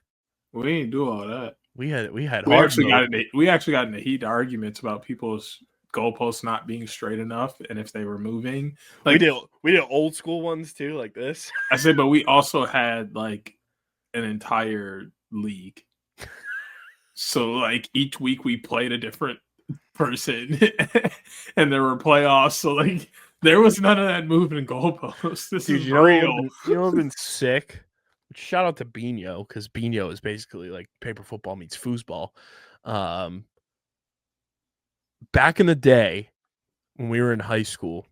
We ain't do all that. We had We hard actually mode. got into heated arguments about people's goalposts not being straight enough and if they were moving. Like we did old school ones too, like this. I said, but we also had like an entire league. So like each week we played a different person and there were playoffs. So like there was none of that moving goalposts. This Dude, is you know real. what would've been sick? Shout out to Bino, because Bino is basically like paper football meets foosball. Back in the day when we were in high school,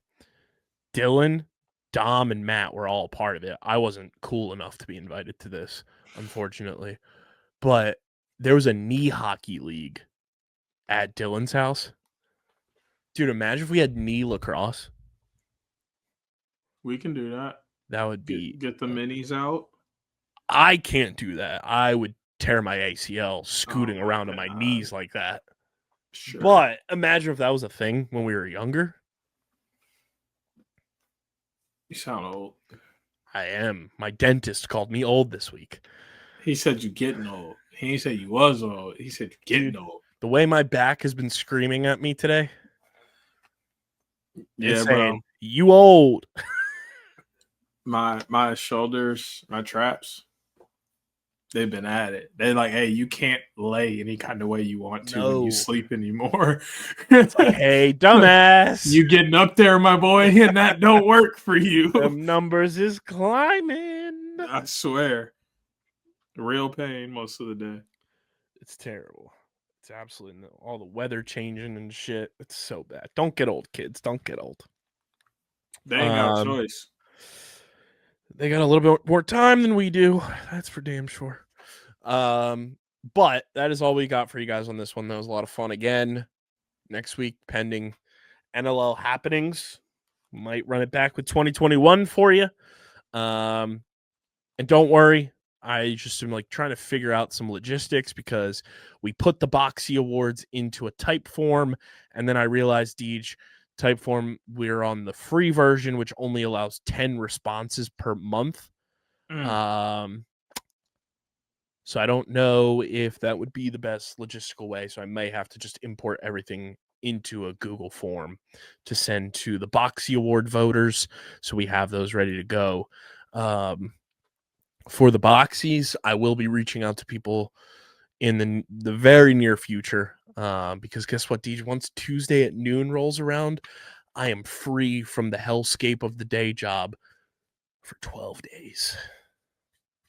Dylan, Dom, and Matt were all a part of it. I wasn't cool enough to be invited to this, unfortunately. But there was a knee hockey league at Dylan's house. Dude, imagine if we had knee lacrosse. We can do that. That would be... Get the minis out. I can't do that. I would tear my ACL scooting Oh, around on my God. knees like that. Sure. But imagine if that was a thing when we were younger. You sound old. I am. My dentist called me old this week. He said you getting old. He didn't say you was old. He said you getting Dude. old. The way my back has been screaming at me today. Yeah, it's bro. saying, you old. My shoulders, my traps, they've been at it. They're like, hey, you can't lay any kind of way you want to when No. you sleep anymore. It's like, hey, dumbass. You getting up there, my boy, and that don't work for you. Them numbers is climbing. I swear. Real pain most of the day. It's terrible. It's absolutely no. All the weather changing and shit. It's so bad. Don't get old, kids. Don't get old. They ain't got a choice. They got a little bit more time than we do. That's for damn sure. But that is all we got for you guys on this one. That was a lot of fun. Again, next week, pending NLL happenings, might run it back with 2021 for you. And don't worry, I just am like trying to figure out some logistics because we put the Boxy Awards into a type form, and then I realized, Deej, type form, we're on the free version, which only allows 10 responses per month. So I don't know if that would be the best logistical way. So I may have to just import everything into a Google form to send to the Boxy Award voters. So we have those ready to go. For the Boxies, I will be reaching out to people in the very near future. Because guess what, DJ? Once Tuesday at noon rolls around, I am free from the hellscape of the day job for 12 days.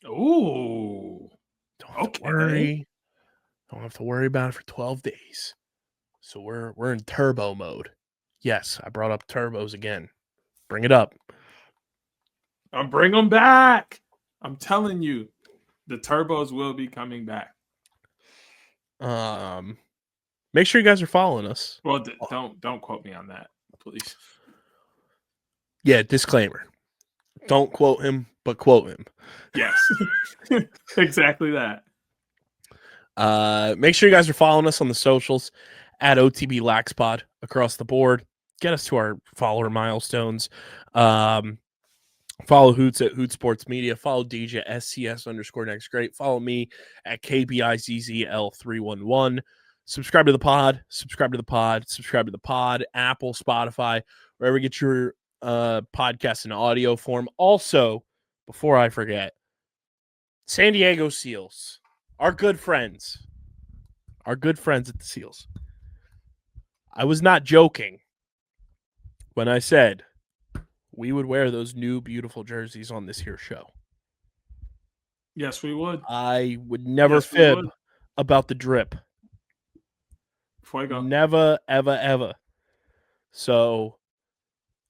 Ooh. Don't have to worry. Don't have to worry about it for 12 days. So we're in turbo mode. Yes, I brought up turbos again. Bring it up. Bring them back. I'm telling you, the turbos will be coming back. Make sure you guys are following us. Well, don't quote me on that, please. Yeah, disclaimer. Don't quote him, but quote him. Yes. Exactly that. Make sure you guys are following us on the socials at OTB Laxpod across the board. Get us to our follower milestones. Follow Hoots at Hoot Sports Media. Follow DJ at SCS_next great. Follow me at KBIZZL311. Subscribe to the pod. Subscribe to the pod. Subscribe to the pod. Apple, Spotify, wherever you get your podcast in audio form. Also, before I forget, San Diego Seals, our good friends at the Seals. I was not joking when I said we would wear those new beautiful jerseys on this here show. Yes, we would. I would never fib about the drip. Before I go. Never, ever, ever. So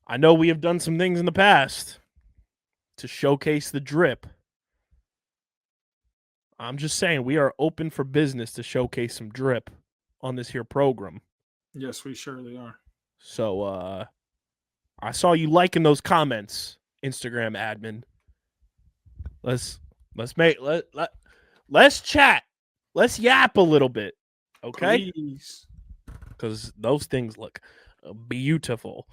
I know we have done some things in the past to showcase the drip. I'm just saying we are open for business to showcase some drip on this here program. Yes, we surely are. So I saw you liking those comments, Instagram admin. Let's chat. Let's yap a little bit. Okay? Please. Because those things look beautiful.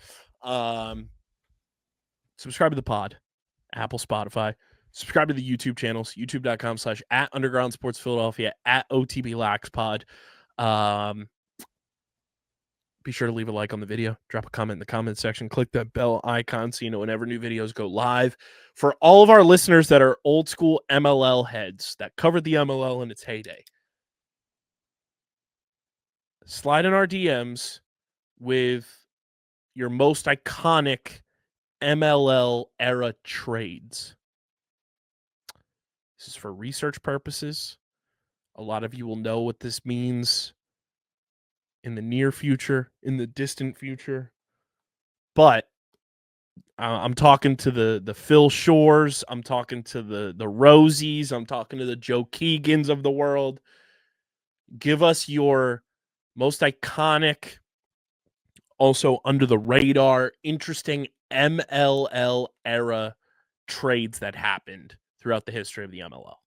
Subscribe to the pod, Apple, Spotify. Subscribe to the YouTube channels, youtube.com/@Underground Sports Philadelphia, @OTB Laxpod. Be sure to leave a like on the video. Drop a comment in the comment section. Click that bell icon so you know whenever new videos go live. For all of our listeners that are old school MLL heads that covered the MLL in its heyday, slide in our DMs with your most iconic MLL era trades. This is for research purposes. A lot of you will know what this means in the near future, in the distant future. But I'm talking to the Phil Shores. I'm talking to the Rosies. I'm talking to the Joe Keegans of the world. Give us your most iconic, also under the radar, interesting MLL era trades that happened throughout the history of the MLL.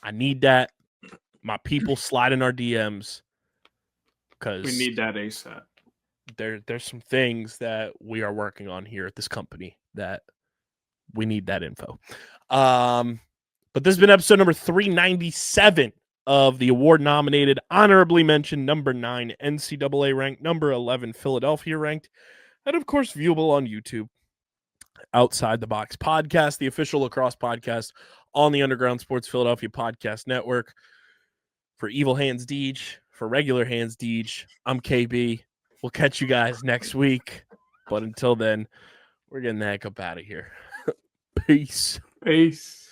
I need that. My people slide in our DMs because we need that ASAP. There's some things that we are working on here at this company that we need that info. But this has been episode number 397 of the award-nominated, honorably mentioned, number 9 NCAA ranked, number 11 Philadelphia ranked, and of course viewable on YouTube. Outside the Box podcast, the official lacrosse podcast on the Underground Sports Philadelphia podcast network. For Evil Hands Deej, for Regular Hands Deej, I'm KB. We'll catch you guys next week. But until then, we're getting the heck up out of here. Peace. Peace.